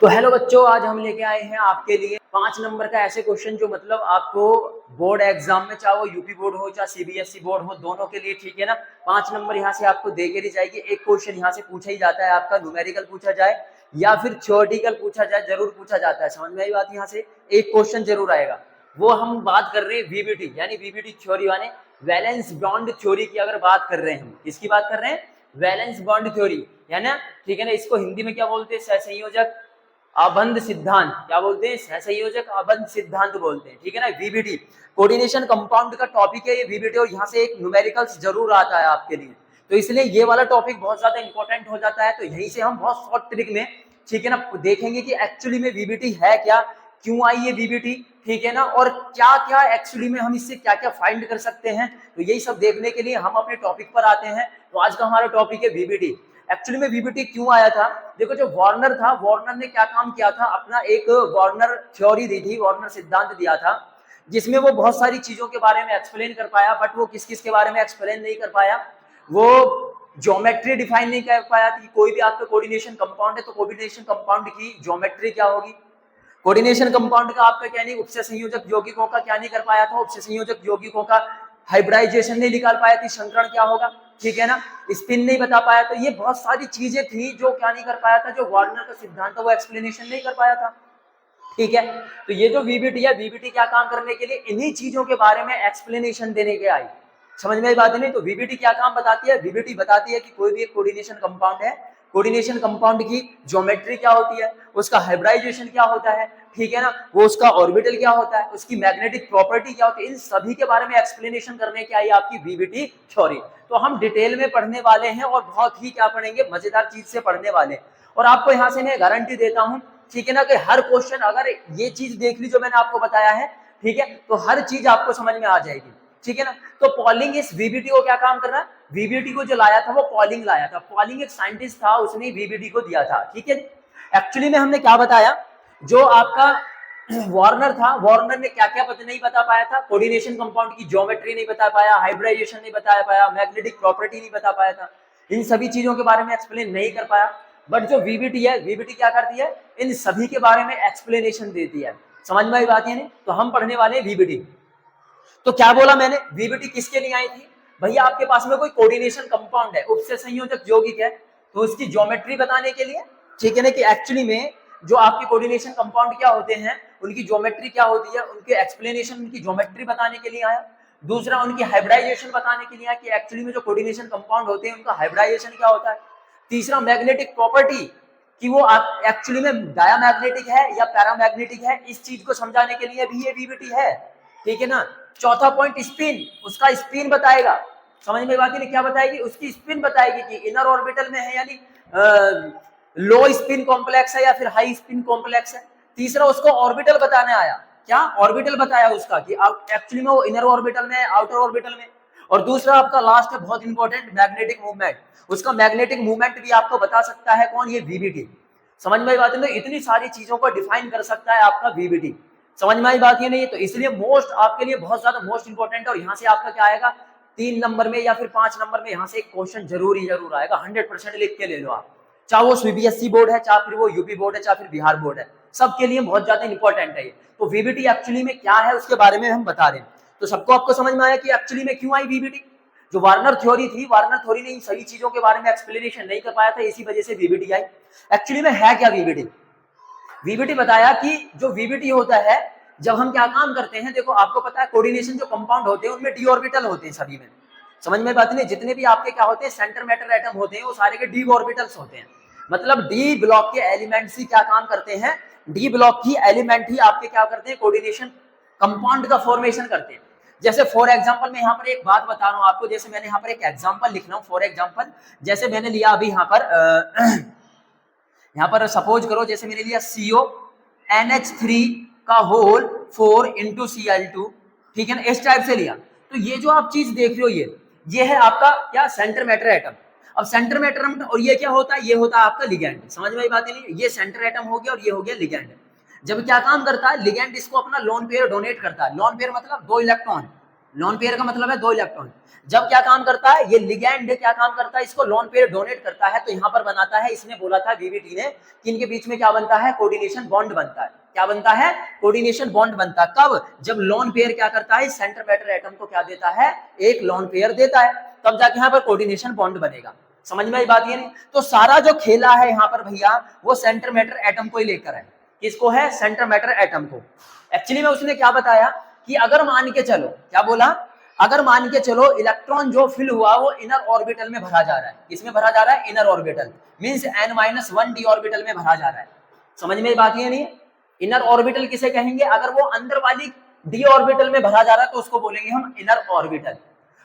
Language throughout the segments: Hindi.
तो हेलो बच्चों, आज हम लेके आए हैं आपके लिए 5 नंबर का ऐसे क्वेश्चन जो मतलब आपको बोर्ड एग्जाम में, चाहे वो यूपी बोर्ड हो चाहे सीबीएसई बोर्ड हो, दोनों के लिए ठीक है ना। 5 नंबर यहाँ से आपको दे के दी जाएगी। एक क्वेश्चन यहाँ से पूछा ही जाता है, आपका न्यूमेरिकल पूछा जाए या फिर थ्योरेटिकल पूछा जाए, जरूर पूछा जाता है। समझ में आई बात? यहाँ से एक क्वेश्चन जरूर आएगा। वो हम बात कर रहे हैं वीबीटी यानी वीबीटी थ्योरी यानी वैलेंस बॉन्ड थ्योरी की अगर बात कर रहे हैं। हम किसकी बात कर रहे हैं? वैलेंस बॉन्ड थ्योरी है ना, ठीक है ना। इसको हिंदी में क्या बोलते हैं? सहसंयोजक आबंध सिद्धांत। क्या बोलते हैं? सहसंयोजक आबंध सिद्धांत बोलते हैं, ठीक है ना। वीबीटी कोऑर्डिनेशन कंपाउंड का टॉपिक है ये वीबीटी, और यहाँ से एक न्यूमेरिकल्स जरूर आता है आपके लिए, तो इसलिए ये वाला टॉपिक बहुत ज्यादा इंपॉर्टेंट हो जाता है। तो यहीं से हम बहुत शॉर्ट ट्रिक में, ठीक है ना, देखेंगे कि एक्चुअली में वीबीटी है क्या, क्यों आई ये वीबीटी, ठीक है ना, और क्या क्या एक्चुअली में हम इससे क्या क्या फाइंड कर सकते हैं। तो यही सब देखने के लिए हम अपने टॉपिक पर आते हैं। तो आज का हमारा टॉपिक है वीबीटी। एक्चुअली में वीबीटी क्यों आया था? देखो, जो वार्नर था, वार्नर ने क्या काम किया था, अपना एक वार्नर थ्योरी दी थी, वार्नर सिद्धांत दिया था, जिसमें वो बहुत सारी चीजों के बारे में एक्सप्लेन कर पाया। बट वो किस किस के बारे में एक्सप्लेन नहीं कर पाया? वो ज्योमेट्री डिफाइन नहीं कर पाया कि कोई भी आपका कोऑर्डिनेशन कंपाउंड है तो कोऑर्डिनेशन कंपाउंड की ज्योमेट्री क्या होगी। कोऑर्डिनेशन कंपाउंड का आपका क्या नहीं, उपसे संयोजक यौगिकों का क्या नहीं कर पाया था, उपसे संयोजक यौगिकों का हाइब्रिडाइजेशन नहीं निकाल पाया थी, संकरण क्या होगा, ठीक है ना, स्पिन नहीं बता पाया। तो ये बहुत सारी चीजें थी जो क्या नहीं कर पाया था, जो वार्नर का सिद्धांत था वो एक्सप्लेनेशन नहीं कर पाया था, ठीक है। तो ये जो वीबीटी है, वीबीटी क्या काम करने के लिए, इन्हीं चीजों के बारे में एक्सप्लेनेशन देने के आई। समझ में आई बात नहीं? तो वीबीटी क्या काम बताती है? वीबीटी बताती है कि कोई भी एक कोऑर्डिनेशन कंपाउंड है, कोऑर्डिनेशन कंपाउंड की ज्योमेट्री क्या होती है, उसका हाइब्रिडाइजेशन क्या होता है, ठीक है ना, वो उसका ऑर्बिटल क्या होता है, उसकी मैग्नेटिक प्रॉपर्टी क्या होती है, इन सभी के बारे में एक्सप्लेनेशन करने की आई आपकी वीबीटी थ्योरी। तो हम डिटेल में पढ़ने वाले हैं और बहुत ही क्या पढ़ेंगे, मजेदार चीज से पढ़ने वाले हैं। और आपको यहाँ से मैं गारंटी देता हूं, ठीक है ना, कि हर क्वेश्चन अगर ये चीज देख ली जो मैंने आपको बताया है, ठीक है, तो हर चीज आपको समझ में आ जाएगी, ठीक है ना। तो पॉलिंग इस वीबीटी को क्या काम कर रहा है? वीबीटी को जो लाया था वो पॉलिंग लाया था। पॉलिंग एक साइंटिस्ट था, उसने वीबीटी को दिया था, ठीक है। एक्चुअली में हमने क्या बताया, जो आपका वार्नर था, वार्नर ने क्या क्या नहीं बता पाया था, कोऑर्डिनेशन कंपाउंड की ज्योमेट्री नहीं बता पाया, हाइब्रिडाइजेशन नहीं बता पाया, मैग्नेटिक प्रॉपर्टी नहीं बता पाया था, इन सभी चीजों के बारे में एक्सप्लेन नहीं कर पाया। बट जो वीबीटी है, वीबीटी क्या करती है, इन सभी के बारे में एक्सप्लेनेशन देती है। समझ में आई बात है नहीं? तो हम पढ़ने वाले हैं वीबीटी। तो क्या बोला मैंने, वीबीटी किसके लिए आई थी? भैया आपके पास में कोई कोऑर्डिनेशन कंपाउंड है, उपसे संयोजक यौगिक है, तो उसकी ज्योमेट्री बताने के लिए, ठीक है ना, कि एक्चुअली में जो आपके कोऑर्डिनेशन कंपाउंड क्या होते हैं, उनकी ज्योमेट्री क्या होती है, उनके एक्सप्लेनेशन, उनकी ज्योमेट्री बताने के लिए आया। दूसरा, उनकी हाइब्रिडाइजेशन बताने के लिए आया कि एक्चुअली में जो कोऑर्डिनेशन कंपाउंड होते हैं उनका हाइब्रिडाइजेशन क्या होता है। तीसरा, मैग्नेटिक प्रॉपर्टी, कि वो एक्चुअली में डायामैग्नेटिक है या पैरामैग्नेटिक है, इस चीज को समझाने के लिए भी ये वीबीटी है, ठीक है ना। चौथा पॉइंट, स्पिन, उसका स्पिन बताएगा। समझ में बात नहीं? क्या बताएगी? उसकी स्पिन बताएगी कि इनर ऑर्बिटल में है यानी लो स्पिन कॉम्प्लेक्स है या फिर हाई स्पिन कॉम्प्लेक्स है। तीसरा, उसको ऑर्बिटल बताने आया। क्या ऑर्बिटल बताया उसका कि एक्चुअली में वो इनर ऑर्बिटल में है, आउटर ऑर्बिटल में। और दूसरा आपका लास्ट है बहुत इंपॉर्टेंट, मैग्नेटिक मूवमेंट। उसका मैग्नेटिक मूवमेंट भी आपको बता सकता है कौन? ये वीबीटी। समझ में आई बात है? तो इतनी सारी चीजों को डिफाइन कर सकता है आपका वीबीटी। समझ में आई बात? ये नहीं है तो इसलिए मोस्ट आपके लिए बहुत ज्यादा मोस्ट इंपॉर्टेंट है। और यहाँ से आपका क्या आएगा, 3 नंबर में या फिर 5 नंबर में यहाँ से एक क्वेश्चन जरूर आएगा। 100% लिख के ले लो आप, चाहे वो सीबीएसई बोर्ड है, चाहे फिर वो यूपी बोर्ड है, चाहे फिर बिहार बोर्ड है, सबके लिए बहुत ज्यादा इंपॉर्टेंट है ये। तो वीबीटी एक्चुअली में क्या है उसके बारे में हम बता रहे हैं। तो सबको आपको समझ में आया कि एक्चुअली में क्यों आई वीबीटी। जो वार्नर थ्योरी थी, वार्नर थ्योरी ने इन सभी चीजों के बारे में एक्सप्लेनेशन नहीं कर पाया था, इसी वजह से वीबीटी आई। एक्चुअली में है क्या वीबीटी? वीबीटी बताया कि जो वीबीटी होता है, जब हम क्या काम करते हैं, देखो आपको पता है कोऑर्डिनेशन जो कंपाउंड होते हैं उनमें डी ऑर्बिटल होते हैं सभी में। समझ में बात नहीं? जितने भी आपके क्या होते हैं सेंटर मैटर एटम होते हैं वो सारे के डी ऑर्बिटल्स होते हैं। मतलब डी ब्लॉक के एलिमेंट्स ही क्या काम करते हैं, डी ब्लॉक की एलिमेंट ही आपके क्या करते हैं, कोऑर्डिनेशन कंपाउंड का फॉर्मेशन करते हैं। जैसे फॉर एग्जांपल मैं यहाँ पर एक बात बता रहा हूँ आपको, जैसे मैंने यहाँ पर एक एग्जांपल लिख रहा हूँ। फॉर एग्जांपल जैसे मैंने लिया अभी यहाँ पर सपोज करो, जैसे मैंने लिया CO NH3 का होल 4 into Cl2, ठीक है ना, इस टाइप से लिया। तो ये जो आप चीज देख रहे हो ये है आपका क्या, सेंटर मैटर एटम। अब सेंटर मैटर एटम, और ये क्या होता है, ये होता है आपका लिगैंड। समझ में आई बात नहीं? ये सेंटर एटम हो गया और ये हो गया लिगैंड। जब क्या काम करता है, लिगैंड इसको अपना लोन पेयर डोनेट करता है। लोन पेयर मतलब 2 इलेक्ट्रॉन, लोन पेयर का मतलब है 2 इलेक्ट्रॉन। जब क्या काम करता है, ये लिगैंड क्या काम करता है, इसको लोन पेयर डोनेट करता है, तो यहाँ पर बनाता है, इसने बोला था वीवीटी ने कि इनके बीच में क्या बनता है, कोऑर्डिनेशन बॉन्ड बनता है। क्या बनता है, कोऑर्डिनेशन बॉन्ड बनता है। कब, जब लोन पेयर क्या करता है, सेंटर मैटर एटम को क्या देता है, एक लोन पेयर देता है, तब जाके यहाँ पर कोऑर्डिनेशन बॉन्ड बनेगा। समझ में आई बात ये नहीं? तो सारा जो खेला है यहाँ पर भैया वो सेंटर मैटर एटम को ही लेकर है। किसको है, सेंटर मैटर एटम को। एक्चुअली में उसने क्या बताया कि अगर मान के चलो, क्या बोला, अगर मान के चलो इलेक्ट्रॉन जो फिल हुआ वो इनर ऑर्बिटल में भरा जा रहा है। किसमें भरा जा रहा है, inner orbital, means n-1 D orbital में भरा जा रहा है। समझ में बात ये नहीं? इनर ऑर्बिटल किसे कहेंगे, अगर वो अंदर वाली डी ऑर्बिटल में भरा जा रहा है तो उसको बोलेंगे हम इनर ऑर्बिटल।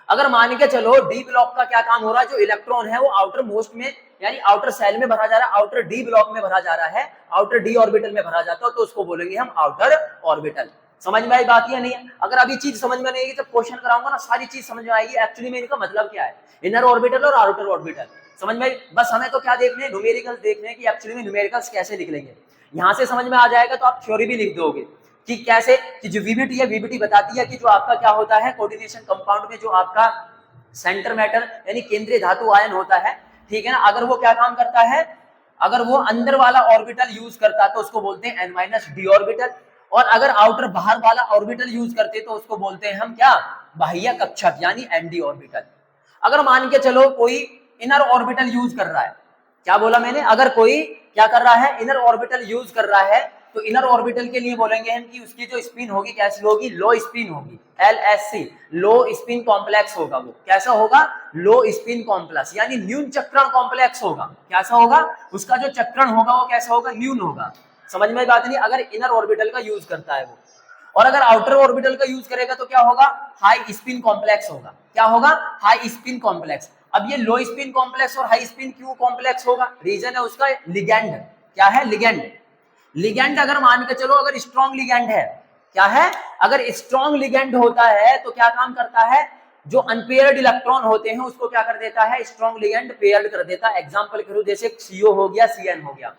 अगर मान के चलो डी ब्लॉक का क्या काम हो रहा है, जो इलेक्ट्रॉन है वो आउटर मोस्ट में यानी आउटर सेल में भरा जा रहा है, आउटर डी ब्लॉक में भरा जा रहा है, आउटर डी ऑर्बिटल में भरा जाता है, तो उसको बोलेंगे हम आउटर ऑर्बिटल। समझ में आई बात या नहीं है? अगर अभी चीज समझ में नहीं आएगी जब क्वेश्चन कराऊंगा ना सारी चीज समझ में आएगी एक्चुअली में इनका मतलब क्या है, इनर ऑर्बिटल और आउटर ऑर्बिटल। समझ में आई? बस हमें तो क्या देखने, न्यूमेरिकल्स देखने कि एक्चुअली में न्यूमेरिकल्स कैसे निकलेंगे। यहाँ से समझ में आ जाएगा तो आप थ्योरी भी लिख दोगे कि कैसे, कि जो वीबीटी है, वीबीटी बताती है कि जो आपका क्या होता है, कोऑर्डिनेशन कंपाउंड में जो आपका सेंटर मैटर यानी केंद्रीय धातु आयन होता है, ठीक है ना, अगर वो क्या काम करता है, अगर वो अंदर वाला ऑर्बिटल यूज करता है तो उसको बोलते हैं n-d ऑर्बिटल, और अगर आउटर बाहर वाला ऑर्बिटल यूज करते तो उसको बोलते हैं हम क्या, बाह्य कक्षक यानी nd ऑर्बिटल। अगर मान के चलो कोई इनर ऑर्बिटल यूज कर रहा है, क्या बोला मैंने, अगर कोई क्या कर रहा है, इनर ऑर्बिटल यूज कर रहा है, तो इनर ऑर्बिटल के लिए बोलेंगे हम कि उसकी जो स्पिन होगी कैसी होगी, लो स्पिन होगी, LSC, लो स्पिन कॉम्प्लेक्स होगा। वो कैसा होगा, लो स्पिन कॉम्प्लेक्स यानी न्यून चक्रण कॉम्प्लेक्स होगा। कैसा होगा, उसका जो चक्रण होगा वो कैसा होगा, न्यून होगा। समझ में बात नहीं, अगर इनर ऑर्बिटल का यूज करता है वो, और अगर आउटर ऑर्बिटल का यूज करेगा तो क्या होगा, हाई स्पिन कॉम्प्लेक्स होगा। क्या होगा, हाई स्पिन कॉम्प्लेक्स। अब ये लो स्पिन कॉम्प्लेक्स और हाई स्पिन क्यों कॉम्प्लेक्स होगा, रीजन है उसका लिगैंड। क्या है, लिगैंड। लिगैंड अगर मान के चलो अगर स्ट्रॉन्ग लिगैंड है, क्या है, अगर स्ट्रॉन्ग लिगैंड होता है तो क्या काम करता है, जो अनपेयर्ड इलेक्ट्रॉन होते हैं उसको क्या कर देता है, स्ट्रॉन्ग लिगैंड पेयर्ड कर देता है। एग्जांपल के रूप जैसे CO हो गया, CN हो गया।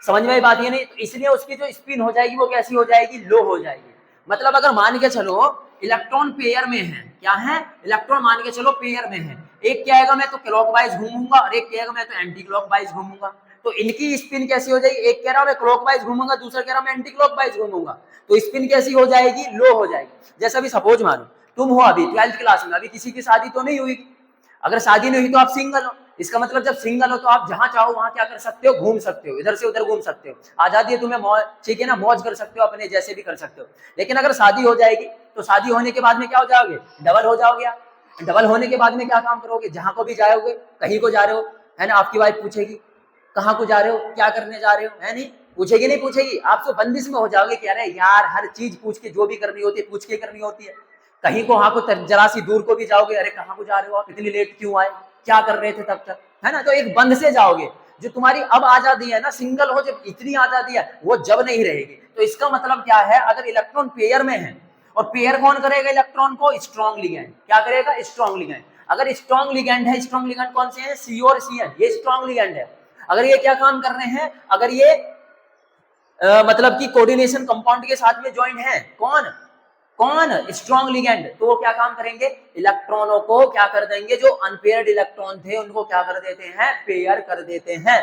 समझ में बात ये नहीं, तो इसलिए उसकी जो स्पिन हो जाएगी वो कैसी हो जाएगी, लो हो जाएगी। मतलब अगर मान के चलो इलेक्ट्रॉन पेयर में है, क्या है, इलेक्ट्रॉन मान के चलो पेयर में है, एक कहेगा मैं तो क्लॉकवाइज घूमूंगा और एक कहेगा मैं तो एंटी क्लॉकवाइज घूमूंगा, तो इनकी स्पिन कैसी हो जाएगी, एक कह रहा मैं क्लॉकवाइज घूमूंगा, दूसरा कह रहा मैं एंटी क्लॉकवाइज घूमूंगा, तो स्पिन कैसी हो जाएगी, लो हो जाएगी। जैसा अभी सपोज मानो तुम हो अभी 12th क्लास में, अभी किसी की शादी तो नहीं हुई, अगर शादी नहीं हुई तो आप सिंगल हो, इसका मतलब जब सिंगल हो तो आप जहां चाहो वहां क्या कर सकते हो, घूम सकते हो, इधर से उधर घूम सकते हो, आजादी है तुम्हें, मौज, ठीक है ना, मौज कर सकते हो, अपने जैसे भी कर सकते हो। लेकिन अगर शादी हो जाएगी तो शादी होने के बाद में क्या हो जाओगे, डबल हो जाओगे। डबल होने के बाद में क्या काम करोगे, जहां को भी जाओगे, कहीं को जा रहे हो, है ना, आपकी वाइफ पूछेगी कहाँ को जा रहे हो, क्या करने जा रहे हो, है नहीं, पूछेगी नहीं पूछेगी, आप तो बंदिश में हो जाओगे कि अरे यार हर चीज पूछ के, जो भी करनी होती है पूछ के करनी होती है। कहीं को वहां को जरा सी दूर को भी जाओगे, अरे कहाँ को जा रहे हो आप, इतनी लेट क्यों आए, क्या कर रहे थे तब तक, है ना, तो एक बंद से जाओगे। जो तुम्हारी अब आजादी है ना, सिंगल हो जब, इतनी आजादी है वो जब नहीं रहेगी। तो इसका मतलब क्या है, अगर इलेक्ट्रॉन पेयर में है, और पेयर कौन करेगा इलेक्ट्रॉन को, स्ट्रॉन्ग लिगैंड। क्या करेगा, स्ट्रॉन्ग लिगैंड। अगर स्ट्रॉन्ग लिगैंड है, स्ट्रॉन्ग लिगैंड कौन से हैं, CO और CN, ये स्ट्रॉन्ग लिगैंड है। अगर ये क्या काम कर रहे हैं, अगर ये मतलब कि कोऑर्डिनेशन कंपाउंड के साथ में ज्वाइन है, कौन कौन, स्ट्रॉन्ग लिगैंड, तो वो क्या काम करेंगे, इलेक्ट्रॉनों को क्या कर देंगे, जो अनपेयर्ड इलेक्ट्रॉन थे उनको क्या कर देते हैं, पेयर कर देते हैं।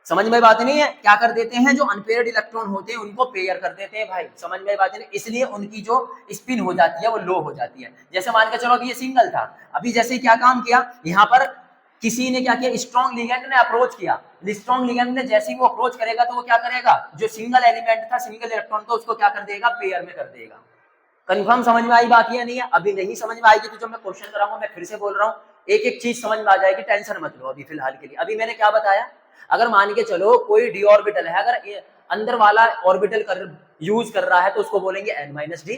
समझ में बात नहीं है, क्या कर देते हैं, जो अनपेयर्ड इलेक्ट्रॉन होते हैं उनको पेयर कर देते हैं भाई। समझ में बात नहीं, इसलिए उनकी जो स्पिन हो जाती है वो लो हो जाती है। जैसे मान के चलो अभी ये सिंगल था, अभी जैसे क्या काम किया, यहाँ पर किसी ने क्या किया, स्ट्रॉन्ग लिगैंड ने अप्रोच किया, स्ट्रॉन्ग लिगैंड ने जैसे ही वो अप्रोच करेगा तो वो क्या करेगा, जो सिंगल एलिमेंट था, सिंगल इलेक्ट्रॉन को, उसको क्या कर देगा, पेयर में कर देगा। कंफर्म समझ में आई बात या नहीं है? अभी नहीं समझ में आएगी तो जब मैं क्वेश्चन कराऊंगा, मैं फिर से बोल रहा हूँ, एक एक चीज समझ में आ जाएगी, टेंशन मत लो अभी फिलहाल के लिए। अभी मैंने क्या बताया, अगर मान के चलो कोई डी ऑर्बिटल है, अगर अंदर वाला ऑर्बिटल कर यूज कर रहा है तो उसको बोलेंगे n-d।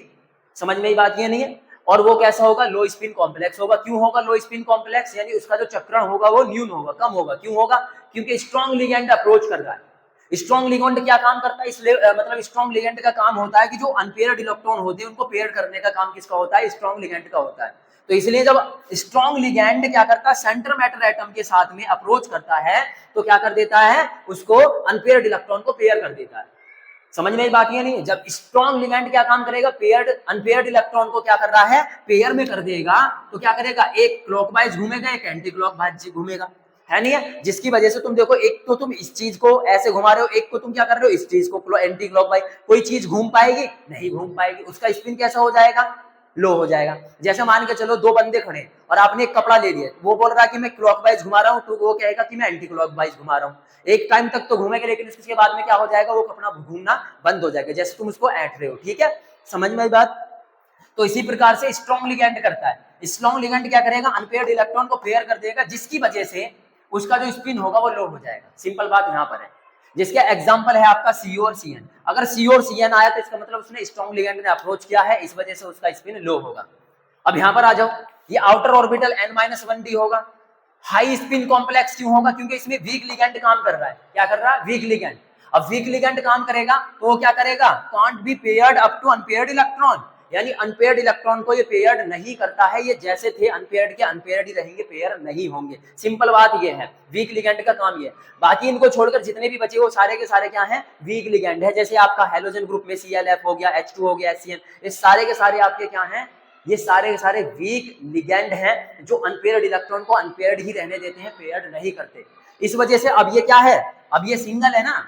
समझ में बात ये नहीं है, और वो कैसा होगा, लो स्पिन कॉम्प्लेक्स होगा। क्यों होगा लो स्पिन कॉम्प्लेक्स, यानी उसका जो चक्रण होगा वो न्यून होगा, कम होगा। क्यों होगा, क्योंकि स्ट्रॉन्ग लिगैंड अप्रोच कर रहा है। स्ट्रॉन्ग लिगैंड क्या काम करता है, इसलिए मतलब स्ट्रॉन्ग लिगैंड का काम होता है कि जो अनपेयर्ड इलेक्ट्रॉन होते हैं उनको पेयर करने का काम किसका होता है, स्ट्रॉन्ग लिगैंड का होता है। तो इसलिए जब स्ट्रॉन्ग लिगैंड क्या करता है, सेंटर मैटर एटम के साथ में अप्रोच करता है तो क्या कर देता है, उसको अनपेयर्ड इलेक्ट्रॉन को पेयर कर देता है। समझ में बात ये नहीं? जब स्ट्रॉन्ग लिगेंड क्या काम करेगा, पेयर्ड अनपेयर्ड इलेक्ट्रॉन को क्या कर रहा है, पेयर में कर देगा, तो क्या करेगा, एक क्लॉकवाइज घूमेगा, एक एंटी क्लॉकवाइज घूमेगा, है नहीं है? जिसकी वजह से तुम देखो, एक तो तुम इस चीज को ऐसे घुमा रहे हो, एक को तुम क्या कर रहे हो, इस चीज को एंटी क्लॉकवाइज। कोई चीज घूम पाएगी? नहीं घूम पाएगी, उसका स्पिन कैसा हो जाएगा, लो हो जाएगा। जैसे मान के चलो दो बंदे खड़े और आपने एक कपड़ा ले लिया, वो बोल रहा है कि मैं क्लॉकवाइज घुमा रहा हूं, तो वो कहेगा कि मैं एंटी क्लॉकवाइज घुमा रहा हूं। एक टाइम तक तो घूमेगा, लेकिन इसके बाद में क्या हो जाएगा, वो कपड़ा घूमना बंद हो जाएगा, जैसे तुम उसको ऐंठ रहे हो। ठीक है, समझ में आई बात? तो इसी प्रकार से स्ट्रॉन्ग लिगेंड करता है। स्ट्रॉन्ग लिगेंड क्या करेगा, अनपेयर्ड इलेक्ट्रॉन को पेयर कर देगा, जिसकी वजह से उसका जो स्पिन होगा वो लो हो जाएगा। सिंपल बात यहाँ पर है। जिसका एग्जांपल है आपका CO और CN। अगर CO और CN आया तो इसका मतलब उसने स्ट्रॉन्ग लिगेंड ने अप्रोच किया है, इस वजह से उसका स्पिन लो होगा। अब यहां पर आ जाओ, ये आउटर ऑर्बिटल N-1d होगा। हाई स्पिन कॉम्प्लेक्स क्यों होगा, क्योंकि इसमें वीक लिगेंड काम कर रहा है। क्या कर रहा है, वीक लिगेंड। अब वीक लिगेंड काम करेगा तो वो क्या करेगा, can't be paired up to unpaired electron, यानी अनपेयर्ड इलेक्ट्रॉन को ये पेयर्ड नहीं करता है। ये जैसे थे अनपेयर्ड के अनपेयर्ड ही रहेंगे, पेयर नहीं होंगे। सिंपल बात ये है, वीक लिगेंड का काम ये है। बाकी इनको छोड़कर जितने भी बचे वो सारे के सारे क्या हैं, वीक लिगेंड है। जैसे आपका हेलोजन ग्रुप में ClF हो गया, H2 हो गया, HCN, ये सारे के सारे आपके क्या हैं, ये सारे के सारे वीक लिगेंड हैं, जो अनपेयर्ड इलेक्ट्रॉन को अनपेयर्ड ही रहने देते हैं, पेयर्ड नहीं करते। इस वजह से अब ये क्या है, अब ये सिंगल है ना,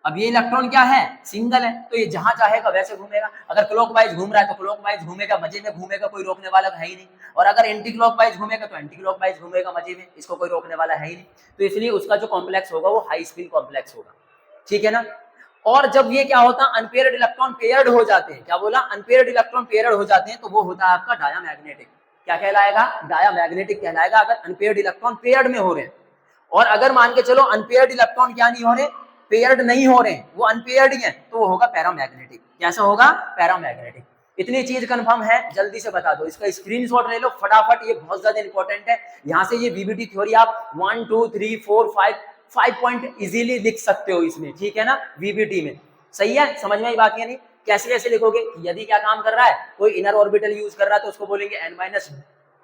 अब ये इलेक्ट्रॉन क्या है, सिंगल है, तो ये जहां चाहेगा वैसे घूमेगा। अगर क्लॉकवाइज घूम रहा है तो क्लॉकवाइज घूमेगा, मजे में घूमेगा, कोई रोकने वाला है ही नहीं। और अगर एंटी क्लॉकवाइज घूमेगा तो एंटी क्लॉकवाइज घूमेगा मजे में, इसको कोई रोकने वाला है ही नहीं। तो इसलिए उसका जो कॉम्प्लेक्स होगा वो हाई स्पिन कॉम्प्लेक्स होगा। ठीक है ना? और जब ये क्या होता है, अनपेयर्ड इलेक्ट्रॉन पेयर्ड हो जाते हैं, क्या बोला, अनपेयर्ड इलेक्ट्रॉन पेयर्ड हो जाते हैं, तो वो होता है आपका डायामैग्नेटिक। क्या कहलाएगा, डायामैग्नेटिक कहलाएगा, अगर अनपेयर्ड इलेक्ट्रॉन पेयर्ड में हो रहे हैं। और अगर मान के चलो अनपेयर्ड इलेक्ट्रॉन क्या नहीं हो रहे, पेयर्ड नहीं हो रहे, वो अनपेयर्ड ही है, तो वो होगा पैरामैग्नेटिक। कैसा होगा, पैरामैग्नेटिक। इतनी चीज कंफर्म है, जल्दी से बता दो, इसका स्क्रीनशॉट ले लो फटाफट, ये बहुत ज्यादा इंपॉर्टेंट है। यहां से ये VBT थ्योरी आप 1 2 3 4 5 पॉइंट इजीली लिख सकते हो इसमें। ठीक है ना, VBT में। सही है, समझ में आई बात या नहीं? कैसे कैसे लिखोगे, यदि क्या काम कर रहा है, कोई इनर ऑर्बिटल यूज कर रहा है तो उसको बोलेंगे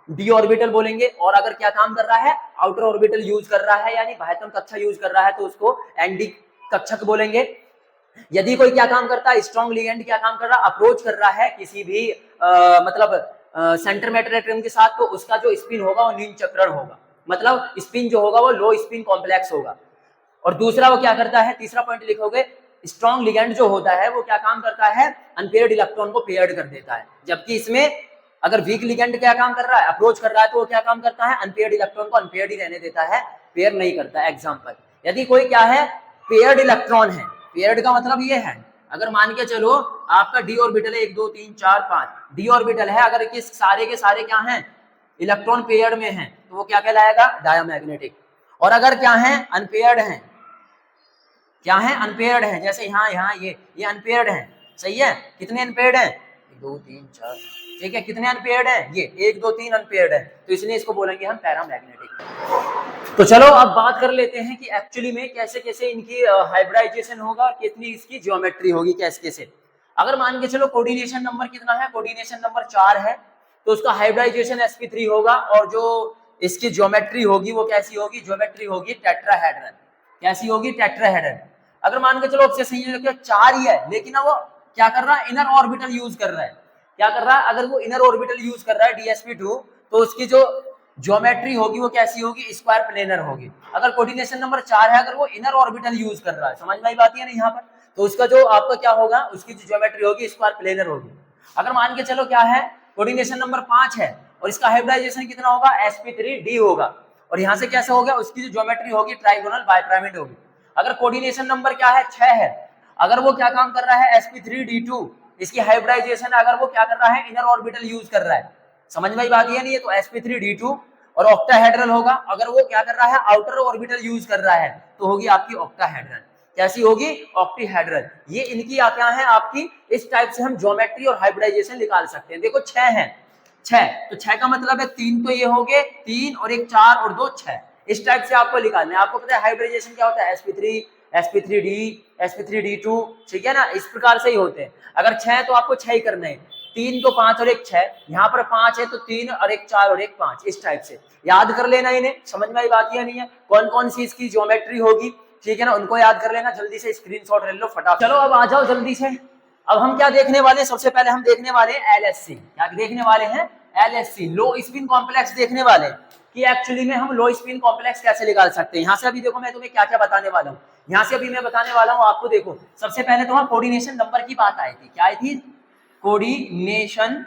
N-d ऑर्बिटल बोलेंगे। और अगर क्या काम कर रहा है, आउटर ऑर्बिटल यूज कर रहा है, यानी बाह्यतम कक्षा यूज कर रहा है, तो उसको ND कक्षक बोलेंगे। यदि कोई क्या काम करता है, स्ट्रॉन्ग लिगेंड क्या काम कर रहा है, अप्रोच कर रहा है किसी भी मतलब सेंटर मेटल एटम के साथ, तो उसका जो स्पिन होगा वो न्यून चक्रण होगा, मतलब स्पिन जो होगा वो लो स्पिन कॉम्प्लेक्स होगा। और दूसरा वो क्या करता है, तीसरा पॉइंट लिखोगे, स्ट्रॉन्ग लिगेंड जो होता है वो क्या काम करता है, अनपेयर्ड इलेक्ट्रॉन को पेयर्ड कर देता है। जबकि इसमें अगर वीक लिगेंड क्या काम कर रहा है, अप्रोच कर रहा है, तो वो क्या काम करता है, अनपेयर्ड इलेक्ट्रॉन को अनपेयर्ड ही रहने देता है, पेयर नहीं करता है। एग्जांपल, यदि कोई क्या है, पेयर्ड इलेक्ट्रॉन है, पेयर्ड का मतलब ये है, अगर मान के चलो आपका d ऑर्बिटल है 1 2 3 4 5 d ऑर्बिटल है, अगर किस सारे के सारे क्या हैं, इलेक्ट्रॉन पेयर्ड में हैं, तो वो क्या कहलाएगा, डायामैग्नेटिक। और अगर क्या है, अनपेयर्ड हैं, क्या है, अनपेयर्ड है, जैसे यहाँ ये अनपेयर्ड है। सही है, कितने अनपेयर्ड हैं, 1 2 3 4, ठीक है, कितने अनपेयर्ड हैं, ये 1 2 3 अनपेयर्ड है, तो इसलिए इसको बोलेंगे हम पैरामैग्नेटिक। तो चलो अब बात कर लेते हैं कि एक्चुअली में कैसे कैसे इनकी हाइब्रिडाइजेशन होगा और कितनी इसकी ज्योमेट्री होगी, कैसे कैसे। अगर मान के चलो कोऑर्डिनेशन नंबर कितना है, कोऑर्डिनेशन नंबर 4 है, तो उसका हाइब्रिडाइजेशन sp3 होगा, और जो इसकी ज्योमेट्री होगी वो कैसी होगी, ज्योमेट्री होगी टेट्राहेड्रन। कैसी होगी, टेट्राहेड्रन। अगर मान के चलो ऑब्जेक्शन 4 ही है, लेकिन वो क्या कर रहा है, इनर ऑर्बिटल यूज कर रहा है। क्या कर रहा है, अगर वो इनर ऑर्बिटल यूज कर रहा है dsp2, तो उसकी जो ज्योमेट्री होगी वो कैसी होगी, स्क्वायर प्लेनर होगी। अगर कोऑर्डिनेशन नंबर 4 है, अगर वो इनर ऑर्बिटल यूज कर रहा है, समझ में आई बात है नहीं यहाँ पर, तो उसका जो आपका क्या होगा, उसकी जो ज्योमेट्री होगी स्क्वायर प्लेनर होगी। अगर मान के चलो क्या है, कोऑर्डिनेशन नंबर 5 है और इसका हाइब्रिडाइजेशन कितना होगा, sp3d होगा, और यहाँ से कैसे हो गया, उसकी जो ज्योमेट्री होगी ट्राइगोनल बाइपिरामिड होगी। अगर कोऑर्डिनेशन नंबर क्या है, 6 है, अगर वो क्या काम कर रहा है, sp3d2, इसकी हाइब्रिडाइजेशन अगर वो क्या कर रहा है, इनर ऑर्बिटल यूज कर रहा है, समझ में बात ये नहीं है, तो sp3d2 और ऑक्टाहेड्रल होगा। अगर वो क्या कर रहा है, आउटर ऑर्बिटल यूज कर रहा है, तो होगी आपकी ऑक्टाहेड्रल। कैसी होगी, ऑक्टीहेड्रल। ये इनकी क्या है आपकी, इस टाइप से हम ज्योमेट्री और हाइब्रिडाइजेशन निकाल सकते हैं। देखो 6 है, 6 तो 6 का मतलब है 3 तो ये हो गए, 3 और 1 4 और 2 6, इस टाइप से आपको निकालना है। आपको पता है हाइब्रिडाइजेशन क्या होता है, sp3 sp3d sp3d2, ठीक है ना, इस प्रकार से ही होते हैं। अगर 6 तो आपको 6 ही करना है, 3 तो 5 और 1 6, यहाँ पर 5 है तो 3 और 1 4 और 1 5, इस टाइप से याद कर लेना इन्हें। समझ में आई बात या नहीं है, कौन कौन सी इसकी ज्योमेट्री होगी, ठीक है ना, उनको याद कर लेना, जल्दी से स्क्रीनशॉट ले लो फटाफट। चलो अब आ जाओ जल्दी से। अब हम क्या देखने वाले हैं, सबसे पहले हम देखने वाले हैं एलएससी। क्या देखने वाले हैं, एलएससी, लो स्पिन कॉम्प्लेक्स देखने वाले हैं कि एक्चुअली में हम लो स्पिन कॉम्प्लेक्स कैसे निकाल सकते हैं। यहाँ से अभी देखो मैं तुम्हें क्या क्या बताने वाला हूँ, यहाँ से अभी मैं बताने वाला हूँ आपको। देखो सबसे पहले तो वहां कोऑर्डिनेशन नंबर की बात आई थी, क्या आई थी, कोऑर्डिनेशन,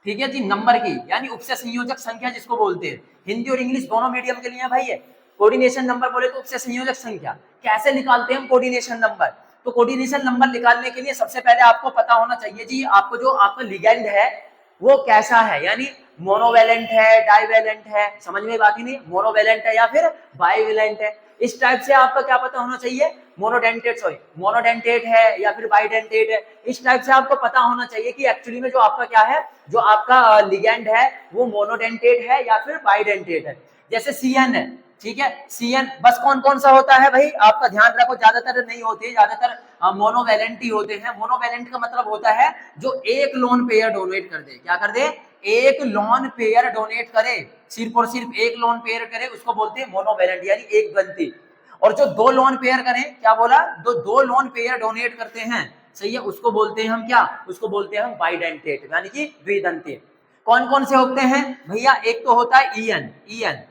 ठीक है जी, नंबर की, यानी उपसे संयोजक संख्या जिसको बोलते हैं। हिंदी और इंग्लिश दोनों मीडियम के लिए भाई है। कोऑर्डिनेशन नंबर बोले तो उपसे संयोजक संख्या। कैसे निकालते हैं हम कोऑर्डिनेशन नंबर, तो कोऑर्डिनेशन नंबर निकालने के लिए सबसे पहले आपको पता होना चाहिए जी, आपको जो आपका लिगेंड है वो कैसा है, यानी मोनोवेलेंट है, डाइवेलेंट है, समझ में बात ही नहीं, मोनोवेलेंट है या फिर बाइवेलेंट है। इस टाइप से आपका क्या पता होना चाहिए, मोनोडेंटेट है या फिर बाइडेंटेट है। इस टाइप से आपको पता होना चाहिए कि एक्चुअली में जो आपका क्या है, जो आपका लिगेंड है वो मोनोडेंटेट है या फिर बाइडेंटेट है। जैसे सीएन है, ठीक है, सीएन बस कौन कौन सा होता है भाई, आपका ध्यान रखो, ज्यादातर नहीं होते, ज्यादातर मोनोवेलेंट ही होते हैं। मोनोवेलेंट का मतलब होता है जो एक लोन पेयर डोनेट कर दे, क्या कर दे, एक लोन पेयर डोनेट करे, सिर्फ और सिर्फ एक लोन पेयर करे, उसको बोलते हैं मोनोवेलेंट, यानी एक गंती। और जो दो लोन पेयर करें, क्या बोला, दो लोन पेयर डोनेट करते हैं, सही है, उसको बोलते हैं हम क्या, उसको बोलते हैं हम बाइडेंटेट, यानी कि द्विदंती। कौन कौन से होते हैं भैया, एक तो होता है ईएन,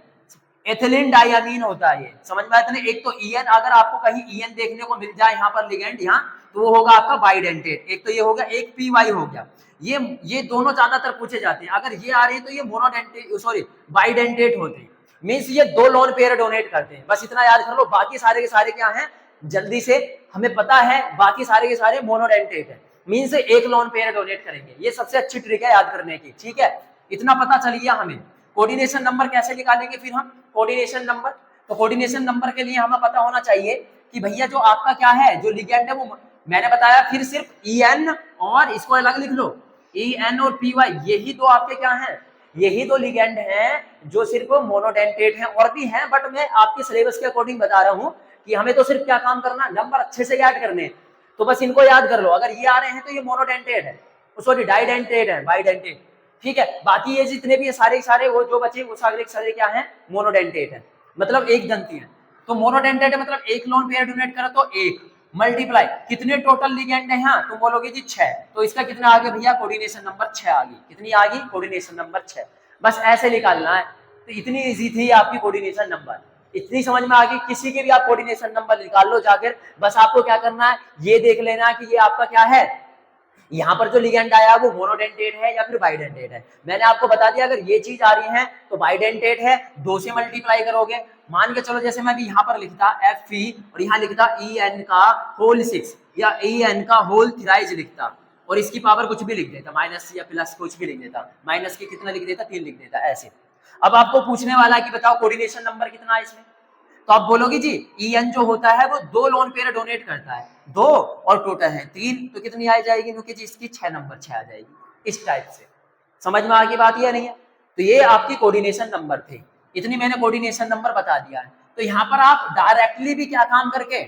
एथिलीन डाइमीन होता है ये, समझ में आता है। एक तो ईएन, अगर आपको कहीं ईएन देखने को मिल जाए यहाँ पर लिगेंड यहाँ, तो वो होगा आपका बाइडेंटेट। एक तो ये हो गया, एक पीवाई हो गया, ये दोनों ज्यादातर पूछे जाते हैं। अगर ये आ रहे हैं तो ये मोनोडेंटेट, सॉरी बाइडेंटेट होते हैं, मींस ये दो लोन पेयर डोनेट करते हैं, बस इतना याद कर लो। बाकी सारे के सारे क्या हैं, जल्दी से हमें पता है, बाकी सारे के सारे मोनोडेंटेट है, मींस एक लोन पेयर डोनेट करेंगे। ये सबसे अच्छी ट्रिक है याद करने की, ठीक है, इतना पता चल गया हमें। कोऑर्डिनेशन नंबर कैसे निकालेंगे फिर हम, कोऑर्डिनेशन नंबर, तो कोऑर्डिनेशन नंबर के लिए हमें पता होना चाहिए कि भैया जो आपका क्या है, जो लिगेंड है वो मैंने बताया, फिर सिर्फ ईएन और इसको अलग लिख लो, ईएन और पीवाई, यही दो आपके क्या हैं, यही दो लिगेंड हैं जो सिर्फ मोनोडेंटेट हैं। और भी हैं बट मैं आपके सिलेबस के अकॉर्डिंग बता रहा हूं कि हमें तो सिर्फ क्या काम करना, नंबर अच्छे से याद करने, तो बस इनको याद कर लो। अगर ये आ रहे हैं तो ये मोनोडेंटेट है, सॉरी डाइडेंटेट है, बाइडेंटेट, ठीक है। बाकी ये जितने भी सारे सारे वो जो बचे वो सारे क्या है, मोनोडेंटेट है, मतलब एक दंती है। तो मोनोडेंटेट है मतलब एक लोन पेयर डोनेट करा तो एक, मल्टीप्लाई कितने टोटल लिगेंड है यहाँ, तुम बोलोगे जी 6, तो इसका कितना आ गया भैया, कोऑर्डिनेशन नंबर 6 आ गई, कितनी आ गई, कोऑर्डिनेशन नंबर 6। बस ऐसे निकालना है, तो इतनी इजी थी आपकी कोऑर्डिनेशन नंबर, इतनी समझ में आ गई। किसी के भी आप कोऑर्डिनेशन नंबर निकाल लो जाकर, बस आपको क्या करना है, ये देख लेना है कि ये आपका क्या है, यहाँ पर जो लिगेंड आया वो मोनोडेंटेट है या फिर बाइडेंटेट है। मैंने आपको बता दिया, अगर ये चीज आ रही है तो बाइडेंटेट है, 2 से मल्टीप्लाई करोगे, मान के चलो जैसे मैं भी यहाँ पर लिखता Fe और यहाँ लिखता En का होल 6 या En का होल थ्राइज लिखता, और इसकी पावर कुछ भी लिख देता, माइनस या प्लस कुछ भी लिख देता, माइनस की कितना लिख देता, 3 लिख देता, ऐसे। अब आपको पूछने वाला है कि बताओ कोऑर्डिनेशन नंबर कितना है इसमें, तो आप बोलोगे जी En जो होता है वो 2 लोन पेयर डोनेट करता है, 2 और टोटल है 3, तो कितनी आ जाएगी, क्योंकि जी इसकी 6 नंबर 6 आ जाएगी। इस टाइप से समझ में आ गई बात या नहीं है। तो ये आपकी कोऑर्डिनेशन नंबर थे, इतनी मैंने कोऑर्डिनेशन नंबर बता दिया है। तो यहाँ पर आप डायरेक्टली भी क्या काम करके,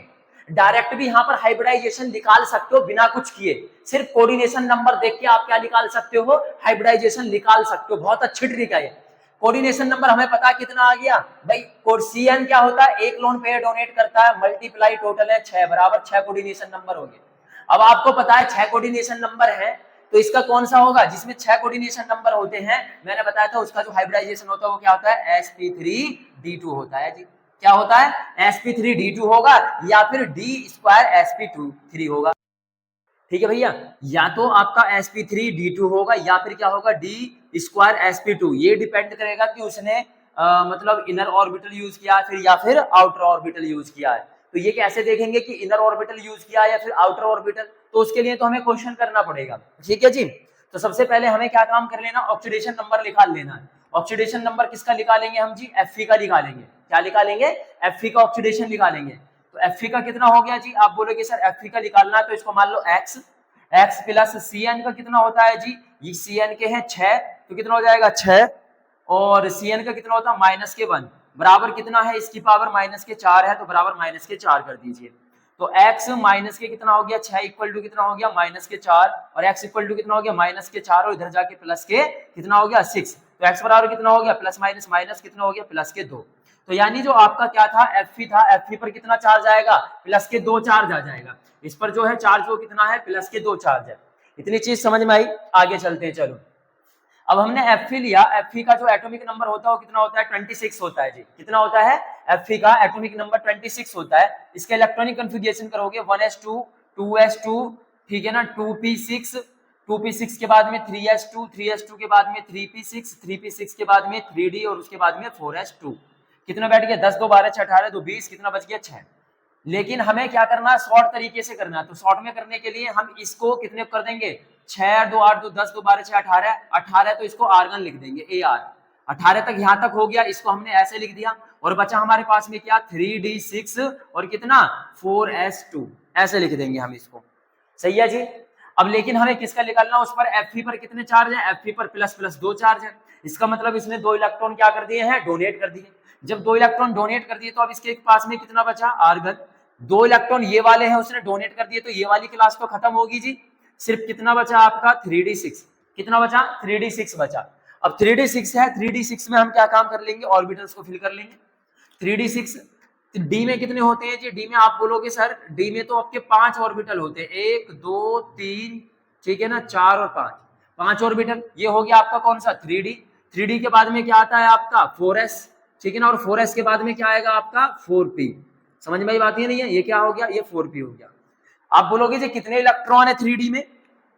डायरेक्ट भी यहाँ पर हाइब्रिडाइजेशन निकाल सकते हो बिना कुछ किए, सिर्फ कोऑर्डिनेशन नंबर देख के आप क्या निकाल सकते हो, हाइब्रिडाइजेशन निकाल सकते हो। बहुत अच्छी ट्रिक है ये। कोऑर्डिनेशन नंबर हमें पता कितना आ गया भाई, Cn क्या होता है, एक लोन पेयर डोनेट करता है, मल्टीप्लाई टोटल है 6 बराबर 6 कोऑर्डिनेशन नंबर हो गए। अब आपको पता है 6 कोऑर्डिनेशन नंबर है, तो इसका कौन सा होगा जिसमें 6 कोऑर्डिनेशन नंबर होते हैं, मैंने बताया था उसका जो हाइब्रिडाइजेशन होता है वो क्या होता है, sp3d2 होता है जी। क्या होता है, sp3d2 होगा या फिर d2sp3 होगा, ठीक है भैया। या तो आपका sp3d2 होगा या फिर क्या होगा, d2sp2, ये डिपेंड करेगा कि उसने मतलब इनर ऑर्बिटल यूज किया या फिर आउटर ऑर्बिटल यूज किया है। तो ये कैसे देखेंगे कि इनर ऑर्बिटल यूज किया या फिर आउटर ऑर्बिटल, तो उसके लिए तो हमें क्वेश्चन करना पड़ेगा, ठीक है जी। तो सबसे पहले हमें क्या काम कर लेना, ऑक्सीडेशन नंबर निकाल लेना है। ऑक्सीडेशन नंबर किसका निकालेंगे हम जी, Fe का निकालेंगे। क्या निकालेंगे, Fe का ऑक्सीडेशन निकालेंगे। तो Fe का कितना हो गया जी, आप बोलोगे सर Fe का निकालना है तो इसको मान लो x प्लस Cn का कितना होता है जी, ये Cn के हैं 6, तो कितना हो जाएगा 6, और Cn का कितना होता है माइनस के 1, बराबर कितना है, इसकी पावर माइनस के 4 है, तो बराबर माइनस के 4 कर दीजिए। तो x माइनस के कितना हो गया 6 इक्वल टू कितना हो गया माइनस के 4, और x इक्वल टू कितना हो गया माइनस के 4, और इधर जाके प्लस के कितना हो गया 6, तो x बराबर कितना हो गया प्लस माइनस माइनस कितना हो गया प्लस के 2। तो यानी जो आपका क्या था, Fe था, Fe पर कितना चार्ज आएगा, प्लस के 2 चार्ज आ जाएगा। इस पर जो है चार्ज वो कितना है, प्लस के 2 चार्ज है। इतनी चीज समझ में आई, आगे चलते हैं। चलो अब हमने Fe लिया, Fe का जो एटॉमिक नंबर होता है वो कितना होता है, 26 होता है जी। कितना होता है, Fe का एटॉमिक नंबर 26 होता है। इसका इलेक्ट्रॉनिक कन्फिगरेशन करोगे 1s2 2s2, ठीक है ना, 2p6, 2p6 के बाद में 3s2, 3s2 के बाद में 3p6, 3p6 के बाद में 3d और उसके बाद में 4s2। कितना बैठ गया, 10 2 12 6 18 2 20, कितना बच गया 6। लेकिन हमें क्या करना है, शॉर्ट तरीके से करना है। तो शॉर्ट में करने के लिए हम इसको कितने कर देंगे, 6 2 8 2 10 2 12 6 18, 18 तो इसको आर्गन लिख देंगे AR। 18 तक यहां तक हो गया, इसको हमने ऐसे लिख दिया और बचा हमारे पास में क्या, 3d6 और कितना 4s2, ऐसे लिख देंगे हम इसको। सही है जी। अब लेकिन हमें किसका निकालना, उस पर Fe पर कितने चार्ज है, Fe पर प्लस प्लस 2 चार्ज है। इसका मतलब इसने 2 इलेक्ट्रॉन क्या कर दिए हैं, डोनेट कर दिए। जब 2 इलेक्ट्रॉन डोनेट कर दिए तो अब इसके पास में कितना बचा, आर्गन। 2 इलेक्ट्रॉन ये वाले हैं उसने डोनेट कर दिए, तो ये वाली क्लास तो खत्म होगी जी। सिर्फ कितना बचा आपका, 3d6। कितना बचा, 3d6 बचा। अब 3d6 है, 3d6 में हम क्या काम कर लेंगे, ऑर्बिटल्स को फिल कर लेंगे। 3d6 डी में कितने होते हैं जी, डी में आप बोलोगे सर डी में तो आपके 5 ऑर्बिटल होते हैं, 1 2 3, ठीक है ना, 4 और 5, 5 ऑर्बिटल। ये हो गया आपका कौन सा, 3d। 3d के बाद में क्या आता है आपका 4s, ठीक है ना, और 4s के बाद में क्या आएगा आपका 4p। समझ में आई बात, ये नहीं है, ये क्या हो गया, ये 4p हो गया। आप बोलोगे जी कितने इलेक्ट्रॉन है 3d में,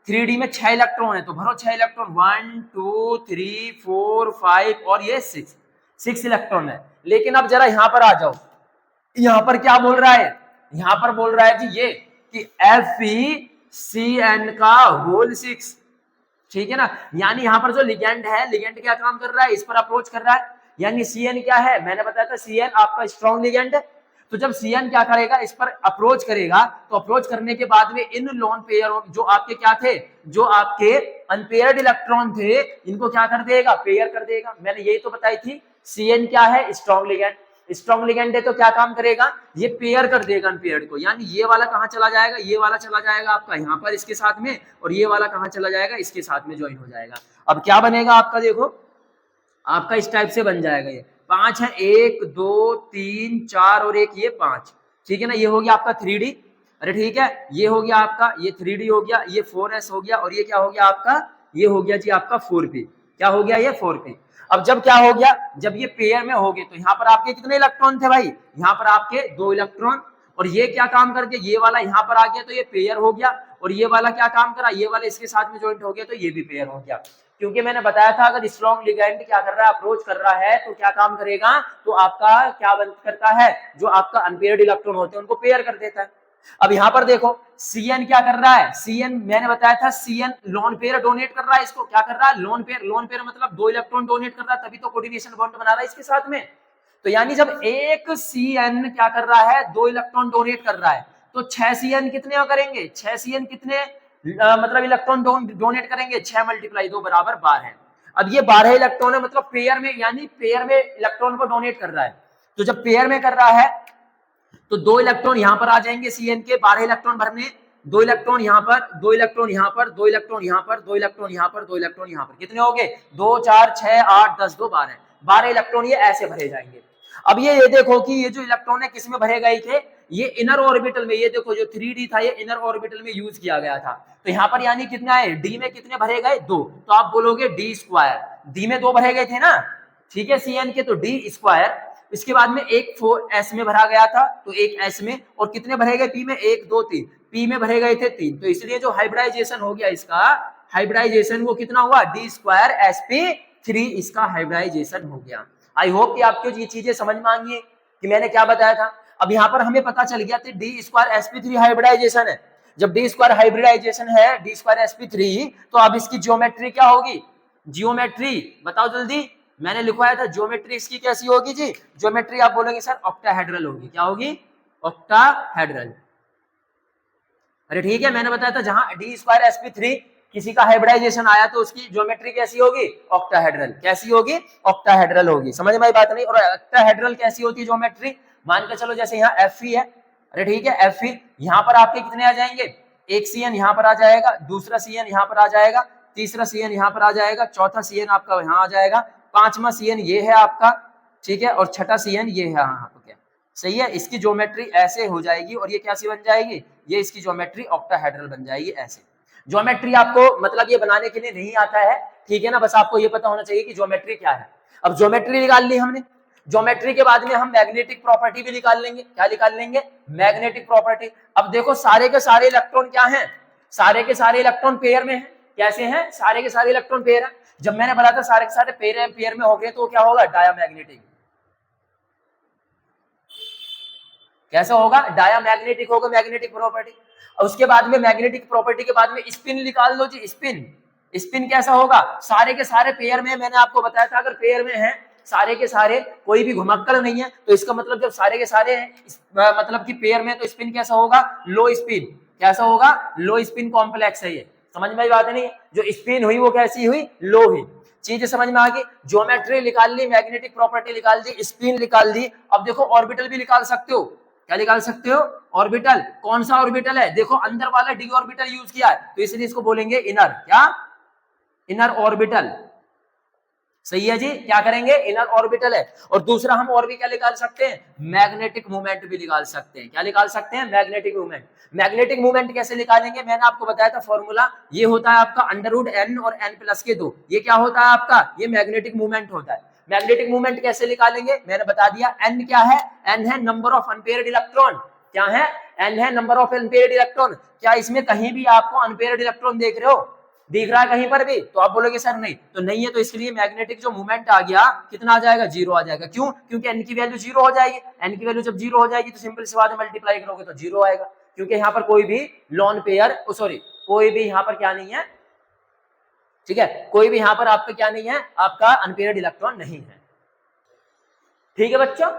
3d में 6 इलेक्ट्रॉन है, तो भरो 6 इलेक्ट्रॉन, 1 2 3 4 5 और ये 6 इलेक्ट्रॉन है। लेकिन अब जरा यहां पर आ जाओ, यहां पर क्या बोल रहा है, यहां पर बोल रहा है जी ये कि FeCN का होल 6, ठीक है ना। यानी यहां पर जो लिगेंड है, लिगेंड क्या काम कर रहा है, इस पर अप्रोच कर रहा है। यानी Cn क्या है, मैंने बताया था Cn आपका स्ट्रॉन्ग लिगेंड है। तो जब Cn क्या करेगा, इस पर अप्रोच करेगा, तो अप्रोच करने के बाद में इन लोन पेयर जो आपके क्या थे, जो आपके अनपेयर्ड इलेक्ट्रॉन थे, इनको क्या कर देगा, पेयर कर देगा। मैंने यही तो बताई थी, Cn क्या है, स्ट्रॉन्ग लिगेंड। स्ट्रॉन्ग लिगेंड है तो क्या काम करेगा, ये पेयर कर देगा अनपेयर्ड को। यानी ये वाला कहां चला जाएगा, ये वाला चला जाएगा आपका यहां पर इसके साथ में, और ये वाला कहां चला जाएगा, इसके साथ में ज्वाइन हो जाएगा। अब क्या बनेगा आपका, देखो आपका इस टाइप से बन जाएगा। ये 5 है, 1 2 3 4 और एक ये 5, ठीक है ना। ये हो गया आपका 3d, अरे ठीक है, ये हो गया आपका, ये 3d हो गया, ये 4s हो गया, और ये क्या हो गया आपका, ये हो गया जी आपका 4p। क्या हो गया, ये 4p। अब जब क्या हो गया, जब ये पेयर में हो गए, तो यहाँ पर आपके कितने इलेक्ट्रॉन थे भाई, यहाँ पर आपके 2 इलेक्ट्रॉन, और ये क्या काम कर दिया, ये वाला यहाँ पर आ गया तो ये पेयर हो गया, और ये वाला क्या काम करा, ये वाला इसके साथ में ज्वाइंट हो गया तो ये भी पेयर हो गया। क्योंकि मैंने बताया था अगर स्ट्रॉन्ग लिगेंड क्या कर रहा है, अप्रोच कर रहा है, तो क्या काम करेगा, तो आपका क्या बंद करता है, जो आपका अनपेयर्ड इलेक्ट्रॉन होते हैं उनको पेयर कर देता है। अब यहां पर देखो Cn क्या कर रहा है, Cn मैंने बताया था Cn लोन पेयर डोनेट कर रहा है, इसको क्या कर रहा है, लोन पेयर। लोन पेयर मतलब 2 इलेक्ट्रॉन डोनेट कर रहा है, तभी तो कोऑर्डिनेशन बॉन्ड बना रहा है इसके साथ में। तो यानी जब एक Cn क्या कर रहा है, 2 इलेक्ट्रॉन डोनेट कर रहा है, तो 6 Cn कितने करेंगे, 6 Cn कितने मतलब इलेक्ट्रॉन डोनेट करेंगे, 6 × 2 बराबर 12। अब ये 12 इलेक्ट्रॉन है, मतलब पेयर में, यानी पेयर में इलेक्ट्रॉन को डोनेट कर रहा है। तो जब पेयर में कर रहा है तो 2 इलेक्ट्रॉन यहां पर आ जाएंगे Cn के, 12 इलेक्ट्रॉन भरने, 2 इलेक्ट्रॉन यहां पर, 2 इलेक्ट्रॉन यहां पर, 2 इलेक्ट्रॉन यहां पर, 2 इलेक्ट्रॉन यहां पर, 2 इलेक्ट्रॉन यहां पर, कितने हो गए 2 4 6 8 10 2 12, 12 इलेक्ट्रॉन ये ऐसे भरे जाएंगे। अब ये देखो कि ये जो इलेक्ट्रॉन है किसमें भरे गए थे, ये इनर ऑर्बिटल में। ये देखो जो 3d था ये इनर ऑर्बिटल में यूज किया गया था। तो यहाँ पर यानी कितना है, डी में कितने भरे गए 2, तो आप बोलोगे d², डी में 2 भरे गए थे ना, ठीक है Cn के, तो d²। इसके बाद में एक 4s में भरा गया था, तो एक s में, और कितने भरे गए p में, 1 2 3, p में भरे गए थे 3। तो इसलिए जो हाइब्रिडाइजेशन हो गया इसका, हाइब्रिडाइजेशन वो कितना हुआ, d²sp3, इसका हाइब्रिडाइजेशन हो गया। आई होप कि आपको ये चीजें समझ में आई है कि मैंने क्या बताया था। अब यहाँ पर हमें पता चल गया d²sp3 हाइब्रिडाइजेशन है। जब d² हाइब्रिडाइजेशन है, d²sp3, तो अब इसकी ज्योमेट्री क्या होगी, जियोमेट्री बताओ जल्दी। मैंने लिखवाया था ज्योमेट्री इसकी कैसी होगी जी, ज्योमेट्री आप बोलोगे सर ऑक्टाहेड्रल होगी। क्या होगी, ऑक्टाहेड्रल। अरे ठीक है, मैंने बताया था जहां d²sp3 किसी का हाइब्रिडाइजेशन आया तो उसकी ज्योमेट्री कैसी होगी, ऑक्टाहेड्रल। कैसी होगी, ऑक्टाहेड्रल होगी। समझ में आई बात नहीं। और ऑक्टाहेड्रल कैसी होती है ज्योमेट्री, मान के चलो जैसे यहाँ Fe है, अरे ठीक है Fe, यहाँ पर आपके कितने आ जाएंगे, एक Cn यहाँ पर आ जाएगा, दूसरा Cn यहाँ पर आ जाएगा, तीसरा Cn यहाँ पर आ जाएगा, चौथा Cn आपका यहाँ आ जाएगा, पांचवा Cn ये है आपका, ठीक है, और छठा CN ये है यहाँ पे क्या, सही है। इसकी ज्योमेट्री ऐसे हो जाएगी और ये क्या सी बन जाएगी, ये इसकी ज्योमेट्री ऑक्टाहेड्रल बन जाएगी ऐसे। ज्योमेट्री आपको मतलब ये बनाने के लिए नहीं आता है, ठीक है ना, बस आपको ये पता होना चाहिए कि ज्योमेट्री क्या है। अब ज्योमेट्री निकाल ली हमने, ज्योमेट्री के बाद में हम मैग्नेटिक प्रॉपर्टी भी निकाल लेंगे। क्या निकाल लेंगे, मैग्नेटिक प्रॉपर्टी। अब देखो सारे के सारे इलेक्ट्रॉन क्या हैं, सारे के सारे इलेक्ट्रॉन पेयर में हैं। कैसे हैं, सारे के सारे इलेक्ट्रॉन पेयर हैं। जब मैंने बोला था सारे के सारे पेयर में हो गए तो क्या होगा, डायामैग्नेटिक। कैसा होगा, डायामैग्नेटिक होगा मैग्नेटिक प्रॉपर्टी। और उसके बाद में मैग्नेटिक प्रॉपर्टी के बाद में स्पिन निकाल लो जी, स्पिन। स्पिन कैसा होगा, सारे के सारे पेयर में, मैंने आपको बताया था अगर पेयर में है सारे के सारे, कोई भी घुमक्कड़ नहीं है, तो इसका मतलब जब सारे के सारे हैं मतलब कि पेयर में, तो स्पिन कैसा होगा, लो स्पिन। कैसा होगा, लो स्पिन कॉम्प्लेक्स है ये। समझ में बात नहीं, जो स्पिन हुई वो कैसी हुई, लो हुई। चीज समझ में आ गई। ज्योमेट्री निकाल ली, मैग्नेटिक प्रॉपर्टी निकाल दी, स्पिन निकाल दी। अब देखो ऑर्बिटल भी निकाल सकते हो। क्या निकाल सकते हो, ऑर्बिटल। कौन सा ऑर्बिटल है, देखो अंदर वाला डी ऑर्बिटल यूज किया है, तो इसलिए इसको बोलेंगे इनर, क्या, इनर ऑर्बिटल। सही है जी, क्या करेंगे, इनर ऑर्बिटल है। और दूसरा हम और भी क्या निकाल सकते हैं, मैग्नेटिक मूवमेंट भी निकाल सकते हैं। क्या निकाल सकते हैं, मैग्नेटिक मूवमेंट। मैग्नेटिक मूवमेंट कैसे निकालेंगे, मैंने आपको बताया था फॉर्मूला, ये होता है आपका √n और n+2। ये क्या होता है आपका, ये मैग्नेटिक मूवमेंट होता है। मैग्नेटिक मूवमेंट कैसे निकालेंगे, मैंने बता दिया। n क्या है, n है नंबर ऑफ अनपेयर्ड इलेक्ट्रॉन। क्या है, n है नंबर ऑफ अनपेयर्ड इलेक्ट्रॉन। क्या इसमें कहीं भी आपको अनपेयर्ड इलेक्ट्रॉन देख रहे हो, दिख रहा है कहीं पर भी, तो आप बोलोगे सर नहीं, तो नहीं है, तो इसके लिए मैग्नेटिक जो मूवमेंट आ गया कितना आ जाएगा, 0 आ जाएगा। क्यों, क्योंकि n की वैल्यू 0 हो जाएगी। n की वैल्यू जब 0 हो जाएगी तो सिंपल सी बात है, मल्टीप्लाई करोगे तो 0 आएगा, क्योंकि यहाँ पर कोई भी लॉन पेयर, सॉरी कोई भी यहाँ पर क्या नहीं है, ठीक है, कोई भी यहाँ पर आपका क्या नहीं है, आपका अनपेयर्ड इलेक्ट्रॉन नहीं है। ठीक है बच्चों,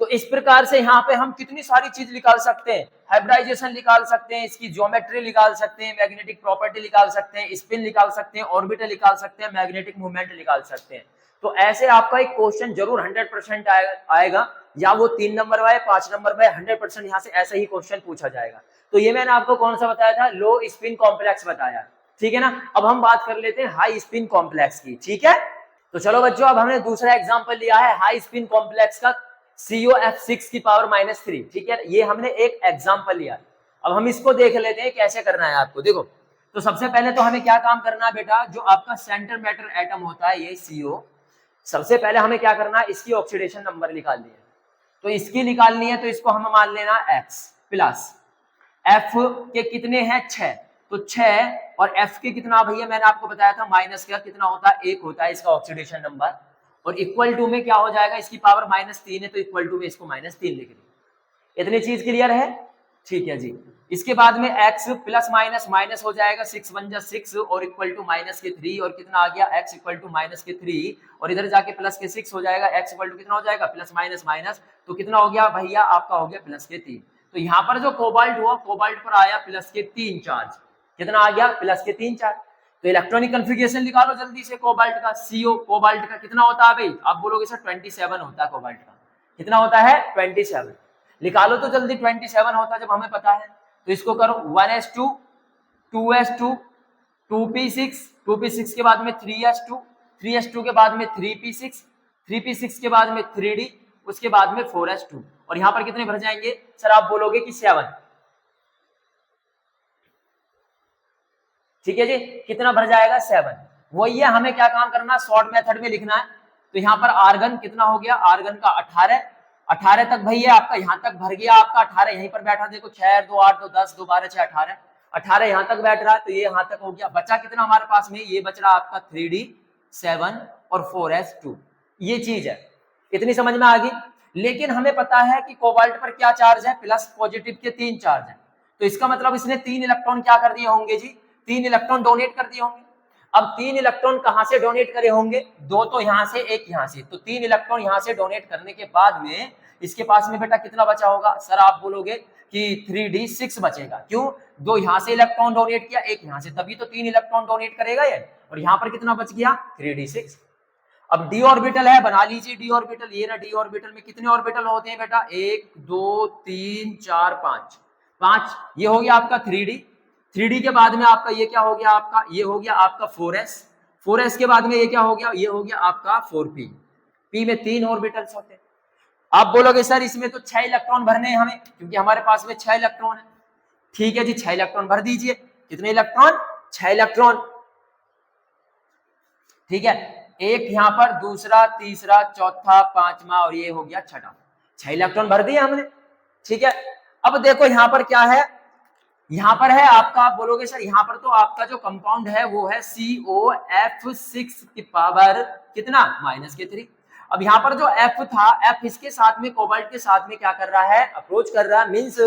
तो इस प्रकार से यहाँ पे हम कितनी सारी चीज निकाल सकते हैं, हाइब्रिडाइजेशन निकाल सकते हैं, इसकी ज्योमेट्री निकाल सकते हैं, मैग्नेटिक प्रॉपर्टी निकाल सकते हैं, स्पिन निकाल सकते हैं, ऑर्बिटल निकाल सकते हैं, मैग्नेटिक मूवमेंट निकाल सकते हैं। तो ऐसे आपका एक क्वेश्चन जरूर 100% आएगा, या वो 3 नंबर में 5 नंबर में 100% यहाँ से ऐसा ही क्वेश्चन पूछा जाएगा। तो ये मैंने आपको कौन सा बताया था, लो स्पिन कॉम्प्लेक्स बताया, ठीक है ना। अब हम बात कर लेते हैं हाई स्पिन कॉम्प्लेक्स की, ठीक है। तो चलो बच्चों, अब हमने दूसरा एग्जांपल लिया है हाई स्पिन कॉम्प्लेक्स का, COF6 की पावर -3, ठीक है, ये हमने एक एग्जांपल लिया। अब हम इसको देख लेते हैं कैसे करना है आपको। देखो, तो सबसे पहले तो हमें क्या काम करना है बेटा, जो आपका सेंटर मैटर एटम होता है ये CO, सबसे पहले हमें क्या करना है, इसकी ऑक्सीडेशन नंबर निकालनी है। तो इसकी निकालनी है तो इसको हम मान लेना X प्लस F के कितने हैं, 6, तो 6 और F के कितना भैया, मैंने आपको बताया था माइनस का कितना होता है, 1 होता है इसका ऑक्सीडेशन नंबर, और इक्वल टू में क्या हो जाएगा, इसकी पावर -3 है, तो इक्वल टू में इसको -3 लिख दी। इतनी चीज क्लियर है, ठीक है जी। इसके बाद में x प्लस माइनस माइनस हो जाएगा, 6 1 जा 6 और इक्वल टू -3, और कितना आ गया, x इक्वल टू -3, और इधर जाके प्लस के 6 हो जाएगा, x इक्वल टू कितना हो जाएगा, प्लस माइनस माइनस, तो कितना हो गया भैया, आपका हो गया +3। तो यहाँ पर जो कोबाल्ट हुआ, कोबाल्ट पर आया +3 चार्ज, कितना आ गया, +3 चार्ज। तो इलेक्ट्रॉनिक कॉन्फ़िगरेशन निकालो जल्दी से कोबाल्ट का, CO कोबाल्ट का कितना होता है भाई, आप बोलोगे सर 27 होता है कोबाल्ट का, कितना होता है, 27। निकालो तो जल्दी, 27 होता है जब हमें पता है। तो इसको करो 1s2 2s2 2p6, 2p6 के बाद में 3s2, 3s2 के बाद में 3p6, 3p6 के बाद में 3d, उसके बाद में 4s2, और यहां पर कितने भर जाएंगे सर, आप बोलोगे कि 7, ठीक है जी, कितना भर जाएगा, 7। वही है, हमें क्या काम करना, शॉर्ट मेथड में लिखना है। तो यहाँ पर आर्गन कितना हो गया, आर्गन का 18 तक भैया आपका यहाँ तक भर गया, आपका 18 यहीं पर बैठा, देखो 6 2 8 2 10 2 12 6 18 यहाँ तक बैठ रहा है, तो ये यहाँ तक हो गया। बचा कितना हमारे पास में, ये बच रहा आपका 3d 7 और 4s2, ये चीज है। इतनी समझ में आ गई। लेकिन हमें पता है कि कोबाल्ट पर क्या चार्ज है, प्लस पॉजिटिव के 3 चार्ज है, तो इसका मतलब इसने 3 इलेक्ट्रॉन क्या कर दिए होंगे जी, 3 इलेक्ट्रॉन डोनेट कर दिए होंगे। अब 3 इलेक्ट्रॉन कहां से डोनेट करे होंगे, 2 तो यहां से, 1 यहां से, तो 3 इलेक्ट्रॉन यहां से डोनेट करने के बाद में इसके पास में बेटा कितना बचा होगा, सर आप बोलोगे कि 3d6 बचेगा। क्यों, 2 यहां से इलेक्ट्रॉन डोनेट किया, 1 यहां से, तभी तो 3 इलेक्ट्रॉन डोनेट करेगा ये, और यहां पर कितना बच गया, 3d6। अब d ऑर्बिटल है, बना लीजिए d ऑर्बिटल, ये ना d ऑर्बिटल में कितने ऑर्बिटल होते हैं बेटा, 1 2 3 4 5, ये हो गया आपका 3d के बाद में आपका ये क्या हो गया, आपका ये हो गया आपका 4s के बाद में ये क्या हो गया, ये हो गया आपका 4p p में 3 ऑर्बिटल्स होते हैं। आप बोलोगे सर इसमें तो 6 इलेक्ट्रॉन भरने हैं हमें, क्योंकि हमारे पास में 6 इलेक्ट्रॉन है। ठीक है जी, 6 इलेक्ट्रॉन भर दीजिए। कितने इलेक्ट्रॉन? 6 इलेक्ट्रॉन। ठीक है, एक यहां पर, दूसरा, तीसरा, चौथा, पांचवा और ये हो गया छठा। 6 इलेक्ट्रॉन भर दिए हमने। ठीक है, अब देखो यहां पर क्या है, यहां पर है आपका, आप बोलोगे सर यहां पर तो आपका जो कंपाउंड है वो है COF6 की पावर कितना? -3। अब यहां पर जो F था, F इसके साथ में कोबाल्ट के साथ में क्या कर रहा है? अप्रोच कर रहा है। मींस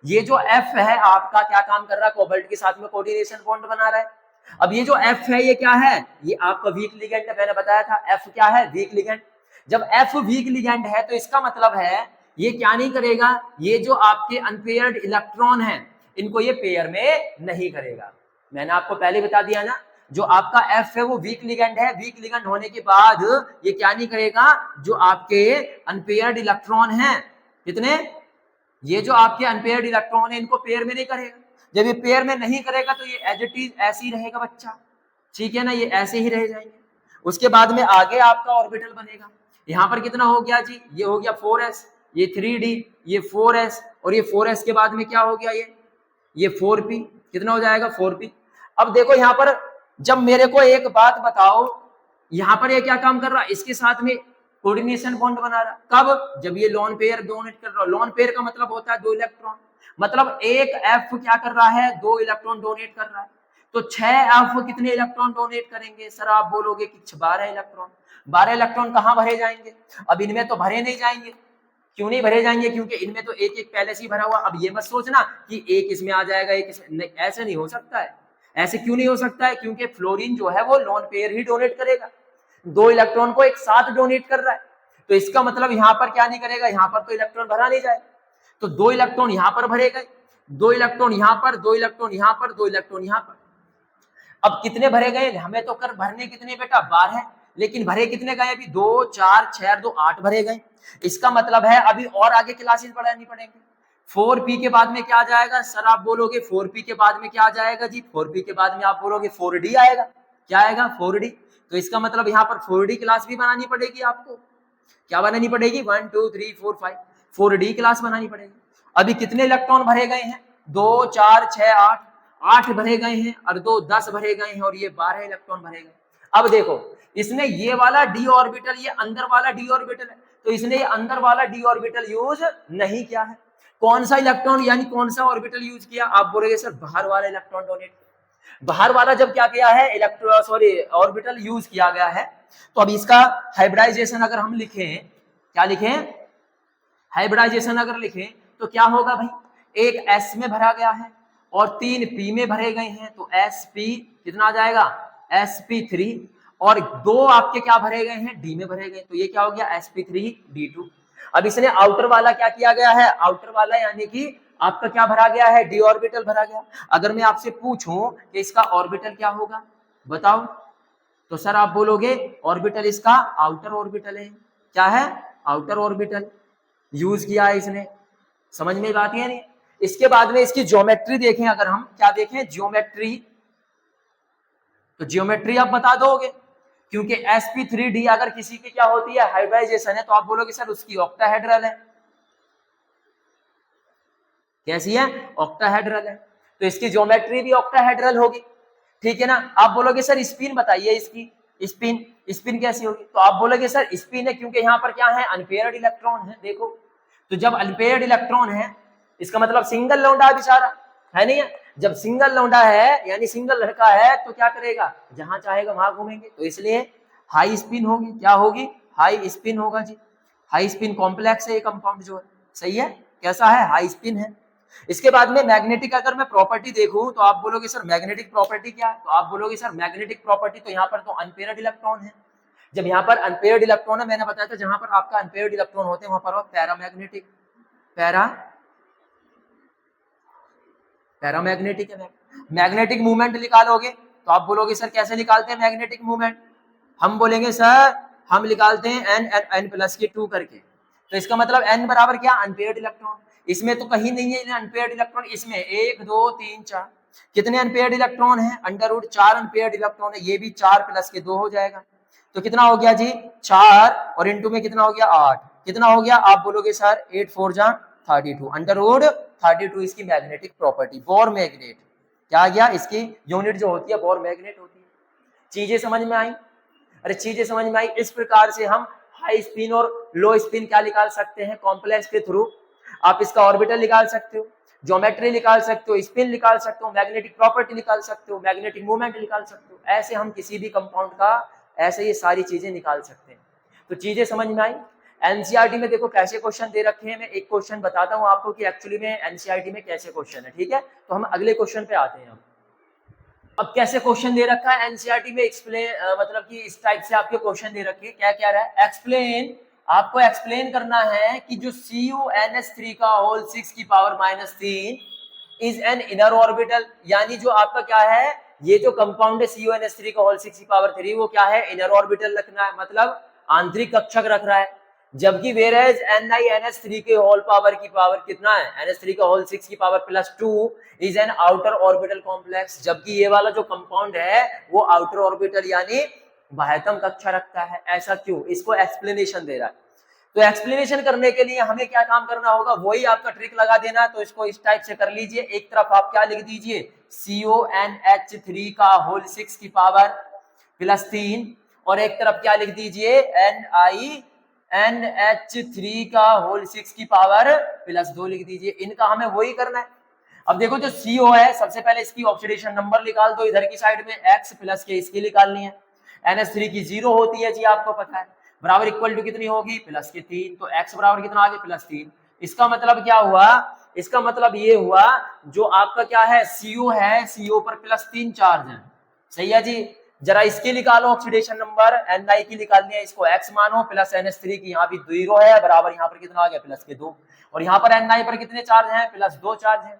ये जो F है आपका क्या काम कर रहा है? कोबाल्ट के साथ में कोऑर्डिनेशन बॉन्ड बना रहा है। अब ये जो F है ये क्या है? ये आपका वीक लिगेंड है। मैंने बताया था F क्या है? Weak ligand. जब F वीक लिगेंड है तो इसका मतलब है ये क्या नहीं करेगा? ये जो आपके अनपेयर्ड इलेक्ट्रॉन है इनको ये पेयर में नहीं करेगा। मैंने आपको पहले बता दिया ना, जो आपका F है वो वीक लिगेंड है। वीक लिगेंड होने के बाद ये क्या नहीं करेगा? जो आपके अनपेयर्ड इलेक्ट्रॉन हैं, कितने? ये जो आपके अनपेयर्ड इलेक्ट्रॉन है इनको पेयर में नहीं करेगा। जब ये पेयर में नहीं करेगा तो ये एज इट इज ऐसे ही रहेगा बच्चा। ठीक है ना, ये ऐसे ही रह जाएंगे। उसके बाद में आगे आपका ऑर्बिटल बनेगा। यहाँ पर कितना हो गया जी? ये हो गया 4s, ये 3d, ये 4s और ये 4s के बाद में क्या हो गया? ये 4p। कितना हो जाएगा? 4p। अब देखो यहाँ पर, जब मेरे को एक बात बताओ, यहाँ पर ये क्या काम कर रहा है? इसके साथ में कोऑर्डिनेशन बॉन्ड बना रहा। कब? जब ये लोन पेयर डोनेट कर रहा है। लोन पेयर का मतलब होता है 2 इलेक्ट्रॉन। मतलब एक F क्या कर रहा है? 2 इलेक्ट्रॉन डोनेट कर रहा है। तो 6F कितने इलेक्ट्रॉन डोनेट करेंगे? सर आप बोलोगे कि 12 इलेक्ट्रॉन। 12 इलेक्ट्रॉन कहाँ भरे जाएंगे? अब इनमें तो भरे नहीं जाएंगे। क्यों नहीं भरे जाएंगे? क्योंकि इनमें तो एक एक पहले से ही भरा हुआ। अब ये मत सोचना कि एक इसमें आ जाएगा, एक इसमें नहीं, ऐसे नहीं हो सकता है। ऐसे क्यों नहीं हो सकता है? क्योंकि फ्लोरीन जो है वो लोन पेयर ही डोनेट करेगा। 2 इलेक्ट्रॉन को एक साथ डोनेट कर रहा है, तो इसका मतलब यहाँ पर क्या नहीं करेगा? यहाँ पर तो इलेक्ट्रॉन भरा नहीं जाएगा। तो 2 इलेक्ट्रॉन यहाँ पर भरे गए, 2 इलेक्ट्रॉन यहाँ पर, 2 इलेक्ट्रॉन यहाँ पर, 2 इलेक्ट्रॉन यहाँ पर। अब कितने भरे गए? हमें तो कर भरने कितने बेटा? 12, लेकिन भरे कितने गए? अभी 2 4 6 और 2 8 भरे गए। इसका मतलब है अभी और आगे क्लासेस बढ़ानी पड़ेंगे। 4p के बाद में क्या आ जाएगा? सर आप बोलोगे 4p के बाद में क्या आ जाएगा जी? 4p के बाद में आप बोलोगे 4d आएगा। क्या आएगा? 4d। तो इसका मतलब यहाँ पर 4d क्लास भी बनानी पड़ेगी आपको। क्या बनानी पड़ेगी? 1 2 3 4 5 4d क्लास बनानी पड़ेगी। अभी कितने इलेक्ट्रॉन भरे गए हैं? 2 4 6 8 8 भरे गए हैं और 2 10 भरे गए हैं और ये 12 इलेक्ट्रॉन भरे गए। अब देखो, इसने ये वाला d ऑर्बिटल, ये अंदर वाला d ऑर्बिटल है, तो इसने ये अंदर वाला d ऑर्बिटल यूज नहीं किया है। कौन सा इलेक्ट्रॉन यानी कौन सा ऑर्बिटल यूज किया? आप बोलोगे सर बाहर वाला इलेक्ट्रॉन डोनेट। बाहर वाला जब क्या किया है? ऑर्बिटल यूज किया गया है। तो अब इसका हाइब्रिडाइजेशन अगर हम लिखें, क्या लिखें? हाइब्रिडाइजेशन अगर लिखें तो क्या होगा भाई? एक S में भरा गया है और 3 P में भरे गए हैं, तो SP कितना आ जाएगा? SP3। और 2 आपके क्या भरे गए हैं? D में भरे गए, तो ये क्या हो गया? SP3D2। अब इसने आउटर वाला क्या किया गया है? आउटर वाला यानी कि आपका क्या भरा गया है? d ऑर्बिटल भरा गया। अगर मैं आपसे पूछूं कि इसका ऑर्बिटल क्या होगा, बताओ, तो सर आप बोलोगे ऑर्बिटल इसका आउटर ऑर्बिटल है। क्या है? आउटर ऑर्बिटल यूज किया है इसने। समझ में बात है नहीं? इसके बाद में इसकी ज्योमेट्री देखें, अगर हम क्या देखें? ज्योमेट्री। तो ज्योमेट्री आप बता दोगे, क्योंकि sp3d अगर किसी की क्या होती है? हाइब्रिडाइजेशन है, तो आप बोलोगे सर उसकी ऑक्टाहेड्रल है। कैसी है? ऑक्टाहेड्रल है, तो इसकी ज्योमेट्री भी ऑक्टाहेड्रल होगी। ठीक है ना? आप बोलोगे सर स्पिन बताइए इसकी। स्पिन, स्पिन कैसी होगी? तो आप बोलोगे सर स्पिन है क्योंकि यहाँ पर क्या है? अनपेयर्ड इलेक्ट्रॉन है। देखो, तो जब अनपेयर्ड इलेक्ट्रॉन है इसका मतलब सिंगल लौंडा बेचारा है, नहीं है? जब सिंगल लौंडा है यानी सिंगल लड़का है तो क्या करेगा? जहां चाहेगा वहां घूमेंगे, तो इसलिए हाई स्पिन होगी। क्या होगी? हाई स्पिन होगा जी। हाई स्पिन कॉम्प्लेक्स है ये कंपाउंड जो है। सही है? कैसा है? हाई स्पिन है। इसके बाद में मैग्नेटिक अगर मैं प्रॉपर्टी देखूं तो आप बोलोगे सर मैग्नेटिक प्रॉपर्टी क्या है? तो आप बोलोगे सर मैग्नेटिक प्रॉपर्टी, तो यहाँ पर तो अनपेयर्ड इलेक्ट्रॉन है। जब यहाँ पर अनपेयर्ड इलेक्ट्रॉन है, मैंने बताया था जहां पर आपका अनपेयर्ड इलेक्ट्रॉन होते हैं वहां पर पैरामैग्नेटिक, पैरामैग्नेटिक है। मैग्नेटिक मूवमेंट निकालोगे तो आप बोलोगे सर कैसे निकालते हैं मैग्नेटिक मूवमेंट? हम बोलेंगे सर हम निकालते हैं n प्लस के 2 करके। तो इसका मतलब n बराबर क्या? Unpaired electron. इसमें तो कहीं नहीं है अनपेयर्ड इलेक्ट्रॉन, इसमें 1 2 3 4 कितने अनपेयर्ड इलेक्ट्रॉन है? अंडर रूट 4 अनपेयर्ड इलेक्ट्रॉन है। ये भी 4 प्लस के 2 हो जाएगा, तो कितना हो गया जी 4 और इंटू में कितना हो गया 8, कितना हो गया आप बोलोगे सर 8 4 जा 32 अंडर रूट 32 इसकी मैग्नेटिक प्रॉपर्टी बोर मैग्नेट क्या आ गया इसकी यूनिट जो होती है बोर मैग्नेट होती है। चीजें समझ में आई? अरे चीजें समझ में आई। इस प्रकार से हम हाई स्पिन और लो स्पिन क्या निकाल सकते हैं कॉम्प्लेक्स के थ्रू। आप इसका ऑर्बिटल निकाल सकते हो, ज्योमेट्री निकाल सकते हो, स्पिन निकाल सकते हो, मैग्नेटिक प्रॉपर्टी निकाल सकते हो, मैग्नेटिक मूवमेंट निकाल सकते हो। ऐसे हम किसी भी कंपाउंड का ऐसे ये सारी चीजें निकाल सकते हैं। तो चीजें समझ में आई। एनसीईआरटी में देखो कैसे क्वेश्चन दे रखे हैं, मैं एक क्वेश्चन बताता हूं आपको कि एक्चुअली में एनसीईआरटी में कैसे क्वेश्चन है, ठीक है। तो हम अगले क्वेश्चन पे आते हैं। अब कैसे क्वेश्चन दे रखा है एनसीईआरटी में, एक्सप्लेन मतलब कि इस टाइप से आपके क्वेश्चन दे रखे हैं। क्या क्या रहा है एक्सप्लेन, आपको एक्सप्लेन करना है कि जो CuNH3 का होल 6 की power -3 is an inner orbital, यानी जो आपका क्या है ये जो कंपाउंड है CuNH3 का होल 6 की पावर 3 वो क्या है इनर ऑर्बिटल रखना है, मतलब आंतरिक कक्षक रख रहा है। जबकि वेरेज NiNH3 के होल पावर की पावर कितना है NH3 का होल 6 की power +2 is an outer orbital complex, जबकि ये वाला जो कंपाउंड है वो आउटर ऑर्बिटल यानी बाह्यतम कक्षा रखता है। ऐसा क्यों, इसको एक्सप्लेनेशन दे रहा है। तो एक्सप्लेनेशन करने के लिए हमें क्या काम करना होगा, वही आपका ट्रिक लगा देना। तो इसको इस टाइप से कर लीजिए, एक तरफ आप क्या लिख दीजिए CuNH3 का होल 6 की पावर +3 और एक तरफ क्या लिख दीजिए NiNH3 का होल 6 की पावर +2 लिख दीजिए। इनका हमें वही करना है। अब देखो जो CO है सबसे पहले इसकी ऑक्सीडेशन नंबर निकाल दो, इधर की साइड में X + के इसकी निकालनी है। NH3 की 0 होती है जी आपको पता है, बराबर इक्वल टू कितनी होगी +3, तो X बराबर कितना आ गया +3। इसका मतलब क्या हुआ, इसका मतलब ये हुआ जो आपका क्या है CO है CO पर +3 चार्ज है, सही है जी। जरा इसकी निकालो ऑक्सीडेशन नंबर, Ni की निकालनी है, इसको X मानो प्लस NH3 की यहाँ भी 0 है बराबर यहाँ पर कितना आ गया +2 और यहाँ पर Ni पर कितने चार्ज हैं +2 चार्ज है।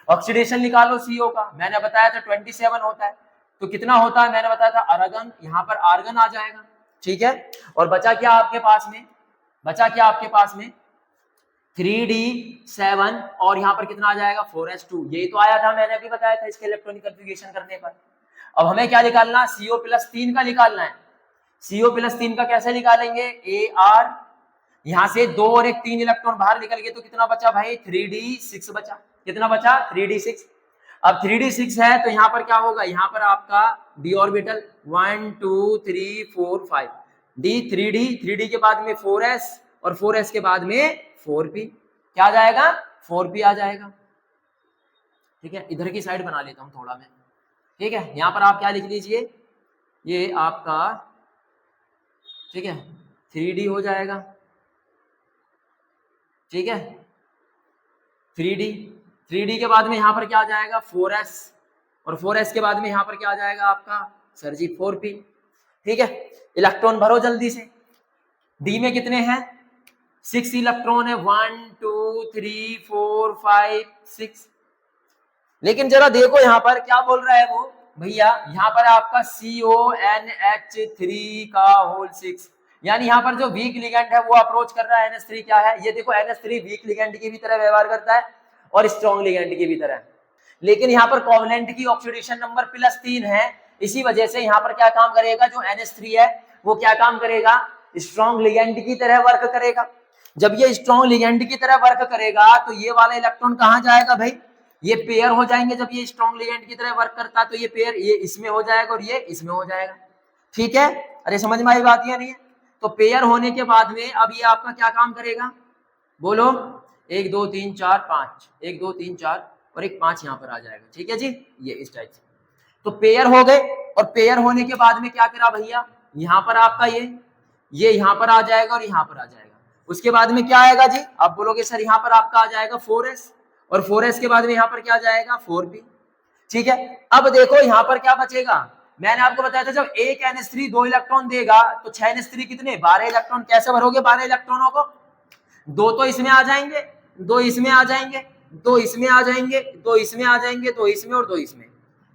ऑक्सीडेशन निकालो CO का, मैंने बताया था 27 होता है, तो कितना होता है मैंने बताया था आर्गन, यहाँ पर आर्गन आ जाएगा, ठीक है। और बचा क्या आपके पास में, बचा क्या आपके पास में 3D7 और यहाँ पर कितना आ जाएगा 4s2, यही तो आया था मैंने अभी बताया था इसके इलेक्ट्रॉनिक कन्फिगरेशन करने पर। अब हमें क्या निकालना CO+3 का निकालना है। CO+3 का कैसे निकालेंगे Ar, यहां से 2 और 1 3 इलेक्ट्रॉन बाहर निकल गए तो कितना बचा भाई 3D6 बचा, कितना बचा 3D6। अब 3D6 है तो यहाँ पर क्या होगा, यहाँ पर आपका d ऑर्बिटल 1 2 3 4 5 d 3D के बाद में 4s और 4s के बाद में 4p, क्या आ जाएगा 4p आ जाएगा, ठीक है। इधर की साइड बना लेता हूं थोड़ा मैं, ठीक है। यहाँ पर आप क्या लिख लीजिए ये आपका, ठीक है 3D हो जाएगा, ठीक है 3D के बाद में यहाँ पर क्या आ जाएगा 4s और 4s के बाद में यहाँ पर क्या आ जाएगा आपका सर जी 4p, ठीक है। इलेक्ट्रॉन भरो जल्दी से, D में कितने हैं 6 इलेक्ट्रॉन है 1 2 3 4 5 6, लेकिन जरा देखो यहाँ पर क्या बोल रहा है वो भैया, यहाँ पर आपका CONH3 का होल 6, यानी यहाँ पर जो वीक लिगेंड है वो अप्रोच कर रहा है NH3 क्या है, ये देखो NH3 वीक लिगेंड की भी तरह व्यवहार करता है और स्ट्रॉन्ग लिगेंड की भी तरह, लेकिन यहाँ पर कोवेलेंट की ऑक्सीडेशन नंबर +3 है, इसी वजह से यहाँ पर क्या काम करेगा जो NH3 है वो क्या काम करेगा स्ट्रॉन्ग लिगेंड की तरह वर्क करेगा। जब ये स्ट्रॉन्ग लिगेंड की तरह वर्क करेगा तो ये वाला इलेक्ट्रॉन कहाँ जाएगा भाई, ये पेयर हो जाएंगे। जब ये स्ट्रॉन्ग लिगेंड की तरह वर्क करता है तो ये पेयर ये इसमें हो जाएगा और ये इसमें हो जाएगा, ठीक है। अरे समझ में आई बात या नहीं है। तो पेयर होने के बाद में अब ये आपका क्या काम करेगा बोलो 1 2 3 4 5 1 2 3 4 और एक 5 यहाँ पर आ जाएगा, ठीक है जी, ये इस टाइप से। तो पेयर हो गए और पेयर होने के बाद में क्या करा भैया, यहाँ पर आपका ये यहाँ पर आ जाएगा और यहाँ पर आ जाएगा। उसके बाद में क्या आएगा जी, आप बोलोगे सर यहाँ पर आपका आ जाएगा 4s और 4s के बाद में यहाँ पर क्या जाएगा 4p, ठीक है। अब देखो यहाँ पर क्या बचेगा, मैंने आपको बताया था जब एक NH3 2 इलेक्ट्रॉन देगा तो 6 NH3 कितने 12 इलेक्ट्रॉन, कैसे भरोगे 12 इलेक्ट्रॉनों को, 2 तो इसमें आ जाएंगे 2 इसमें आ जाएंगे 2 इसमें आ जाएंगे 2 इसमें आ जाएंगे 2 इसमें और 2 इसमें,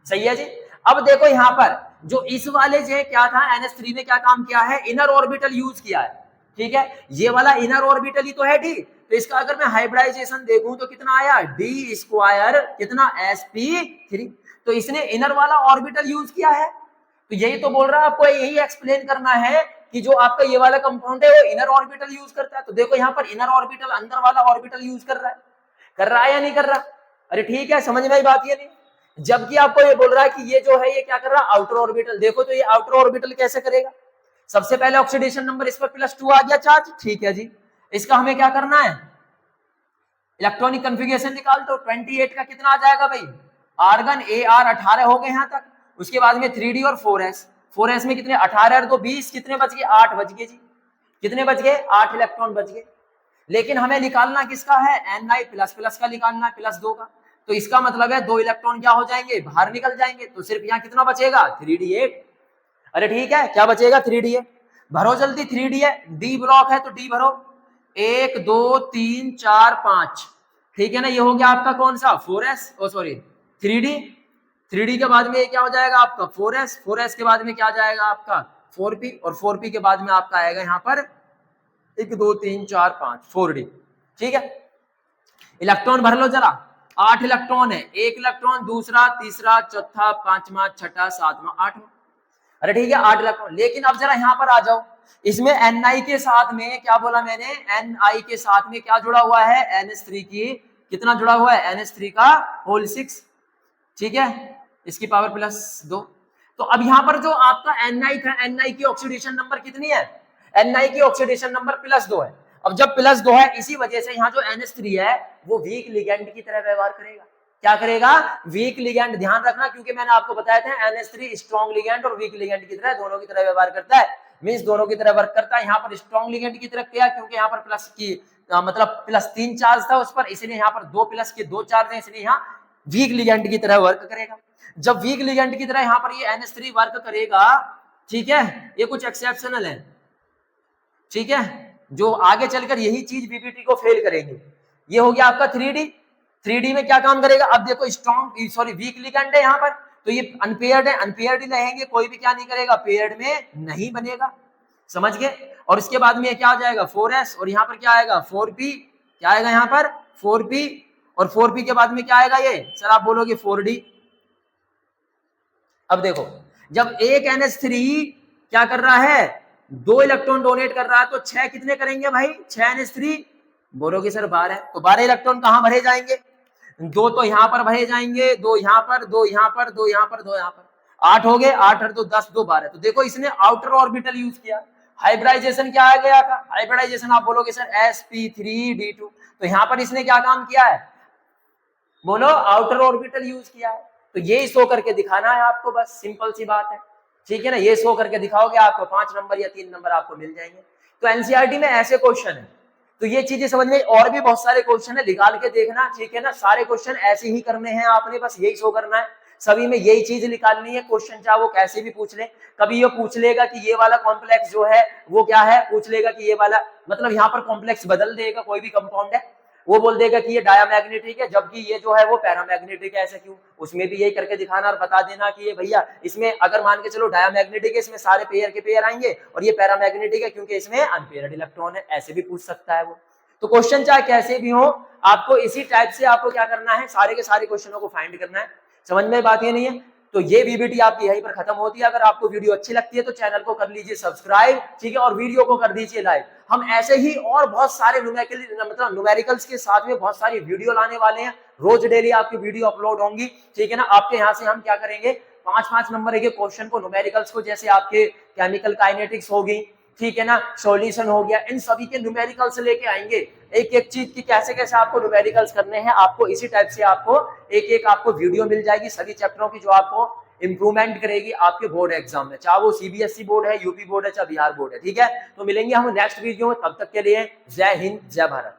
सही है जी। अब देखो यहाँ पर जो इस वाले जो क्या था NH3 ने क्या काम किया है इनर ऑर्बिटल यूज किया है, ठीक है। ये वाला इनर ऑर्बिटल ही तो है D, तो इसका अगर मैं हाइब्रिडाइजेशन देखूं तो कितना आया D² कितना sp3, तो इसने इनर वाला ऑर्बिटल यूज किया है। तो यही तो बोल रहा है, आपको यही एक्सप्लेन करना है कि जो आपका ये वाला कंपाउंड है वो इनर ऑर्बिटल यूज करता है। तो देखो यहाँ पर इनर ऑर्बिटल, अंदर वाला ऑर्बिटल यूज कर रहा है या नहीं कर रहा? अरे ठीक है, समझ में आई बात ये नहीं? जबकि आपको ये बोल रहा है कि ये जो है ये क्या कर रहा है, आउटर ऑर्बिटल। देखो तो ये आउटर ऑर्बिटल कैसे करेगा? सबसे पहले ऑक्सीडेशन नंबर इस पर +2 आ गया चार्ज, ठीक है जी। इसका हमें क्या करना है, इलेक्ट्रॉनिक कन्फिगरेशन निकाल दो। 28 का कितना आ जाएगा भाई, आर्गन AR 18 हो गए यहाँ तक। उसके बाद में 3D और 4s में कितने, 18 और 2 20, कितने बच गए, 8 बच गए जी। कितने बच गए, 8 इलेक्ट्रॉन बच गए। लेकिन हमें निकालना किसका है, Ni++ का निकालना है, +2 का। तो इसका मतलब है 2 इलेक्ट्रॉन क्या हो जाएंगे, बाहर निकल जाएंगे। तो सिर्फ यहाँ कितना बचेगा, 3D8। अरे ठीक है, क्या बचेगा, 3D8। भरो जल्दी, 3D है, D ब्लॉक है तो D भरो। 1 2 3 4 5, ठीक है ना। ये हो गया आपका कौन सा, 4s, ओ सॉरी 3D। 3D के बाद में ये क्या हो जाएगा आपका 4s। 4s के बाद में क्या जाएगा आपका 4p, और 4p के बाद में आपका आएगा यहाँ पर 1 2 3 4 5 4D, ठीक है। इलेक्ट्रॉन भर लो जरा, 8 इलेक्ट्रॉन है, 1 इलेक्ट्रॉन, दूसरा, तीसरा, चौथा, पांचवा, छठा, सातवां, आठवां। अरे ठीक है, 8 इलेक्ट्रॉन। लेकिन अब जरा यहाँ पर आ जाओ, इसमें Ni के साथ में क्या बोला मैंने, Ni के साथ में क्या जुड़ा हुआ है, NH3 की, कितना जुड़ा हुआ है, NH3 का होल 6, ठीक है, इसकी पावर +2। तो अब यहाँ पर जो आपका Ni था, Ni की ऑक्सीडेशन नंबर कितनी है, Ni की ऑक्सीडेशन नंबर +2 है। अब जब +2 है, इसी वजह से यहाँ जो NH3 है वो वीक लिगेंड की तरह व्यवहार करेगा। क्या करेगा, वीक लिगेंड। ध्यान रखना, क्योंकि मैंने आपको बताया था NH3 स्ट्रॉन्ग लिगेंड और वीक लिगेंड की तरह, दोनों की तरह व्यवहार करता है, मींस दोनों की तरह वर्क करता है। यहाँ पर स्ट्रॉन्ग लिगेंड की तरह किया, क्योंकि यहाँ पर प्लस की मतलब +3 चार्ज था उस पर, इसलिए यहाँ पर 2 प्लस के 2 चार्ज है, इसलिए यहाँ वीक लिगेंड की तरह वर्क करेगा। जब वीक लिगेंड की तरह यहाँ पर ये NH3 वर्क करेगा, ठीक है, ये कुछ एक्सेप्शनल है, ठीक है, जो आगे चलकर यही चीज बीबीटी को फेल करेंगे। ये हो गया आपका 3D में क्या काम करेगा, अब देखो स्ट्रॉन्ग सॉरी वीक लिगेंड है यहाँ पर, तो ये अनपेयर्ड है, अनपेयर्ड ही रहेंगे, कोई भी क्या नहीं करेगा, पेयर्ड में नहीं बनेगा, समझ गए। और इसके बाद में क्या आ जाएगा 4s, और यहाँ पर क्या आएगा 4p, क्या आएगा यहाँ पर 4p, और 4p के बाद में क्या आएगा, ये सर आप बोलोगे 4d। अब देखो, जब एक NH3 क्या कर रहा है, 2 इलेक्ट्रॉन डोनेट कर रहा है, तो 6 कितने करेंगे भाई, 6 NH3, बोलोगे सर 12 है, तो 12 इलेक्ट्रॉन कहां भरे जाएंगे, 2 तो यहां पर भरे जाएंगे, 2 यहां पर, 2 यहां पर, 2 यहां पर, 2 यहां पर, 8 हो गए, 8 और 2 10, 2 12। तो देखो इसने आउटर ऑर्बिटल यूज किया। हाइब्रिडाइजेशन क्या आ गया था, हाइब्रिडाइजेशन आप बोलोगे सर sp3d2, तो यहां पर इसने क्या काम किया है, बोलो आउटर ऑर्बिटल यूज किया है। तो ये शो करके दिखाना है आपको, बस सिंपल सी बात है, ठीक है ना। ये शो करके दिखाओगे, आपको 5 नंबर या 3 नंबर आपको मिल जाएंगे। तो एनसीईआरटी में ऐसे क्वेश्चन है, तो ये चीजें समझ में। और भी बहुत सारे क्वेश्चन है, निकाल के देखना, ठीक है ना। सारे क्वेश्चन ऐसे ही करने हैं आपने, बस यही शो करना है, सभी में यही चीज निकालनी है। क्वेश्चन चाहे वो कैसे भी पूछ ले, कभी ये पूछ लेगा कि ये वाला कॉम्प्लेक्स जो है वो क्या है, पूछ लेगा कि ये वाला, मतलब यहाँ पर कॉम्प्लेक्स बदल देगा, कोई भी कंपाउंड है वो बोल देगा कि ये डायामैग्नेटिक है, जबकि ये जो है वो पैरामैग्नेटिक है, ऐसा क्यों, उसमें भी यही करके दिखाना और बता देना कि ये भैया इसमें अगर मान के चलो डायामैग्नेटिक है, इसमें सारे पेयर के पेयर आएंगे, और ये पैरामैग्नेटिक है क्योंकि इसमें अनपेयर्ड इलेक्ट्रॉन है, ऐसे भी पूछ सकता है वो। तो क्वेश्चन चाहे कैसे भी हो, आपको इसी टाइप से आपको क्या करना है, सारे के सारे क्वेश्चनों को फाइंड करना है। समझ में बात ये नहीं है। तो ये बीबीटी आपकी यहीं पर खत्म होती है। अगर आपको वीडियो अच्छी लगती है तो चैनल को कर लीजिए सब्सक्राइब, ठीक है, और वीडियो को कर दीजिए लाइक। हम ऐसे ही और बहुत सारे न्यूमेरिकल्स के साथ में बहुत सारी वीडियो लाने वाले हैं, रोज डेली आपकी वीडियो अपलोड होंगी, ठीक है ना। आपके यहाँ से हम क्या करेंगे, 5-5 नंबर के क्वेश्चन को, न्यूमेरिकल्स को, जैसे आपके केमिकल काइनेटिक्स होगी, ठीक है ना, सॉल्यूशन हो गया, इन सभी के न्यूमेरिकल्स लेके आएंगे। एक एक चीज की कैसे कैसे आपको न्यूमेरिकल्स करने हैं, आपको इसी टाइप से आपको एक एक आपको वीडियो मिल जाएगी सभी चैप्टरों की, जो आपको इंप्रूवमेंट करेगी आपके बोर्ड एग्जाम में, चाहे वो सीबीएसई बोर्ड है, यूपी बोर्ड है, चाहे बिहार बोर्ड है, ठीक है। तो मिलेंगे हम नेक्स्ट वीडियो में, तब तक के लिए जय हिंद, जय भारत।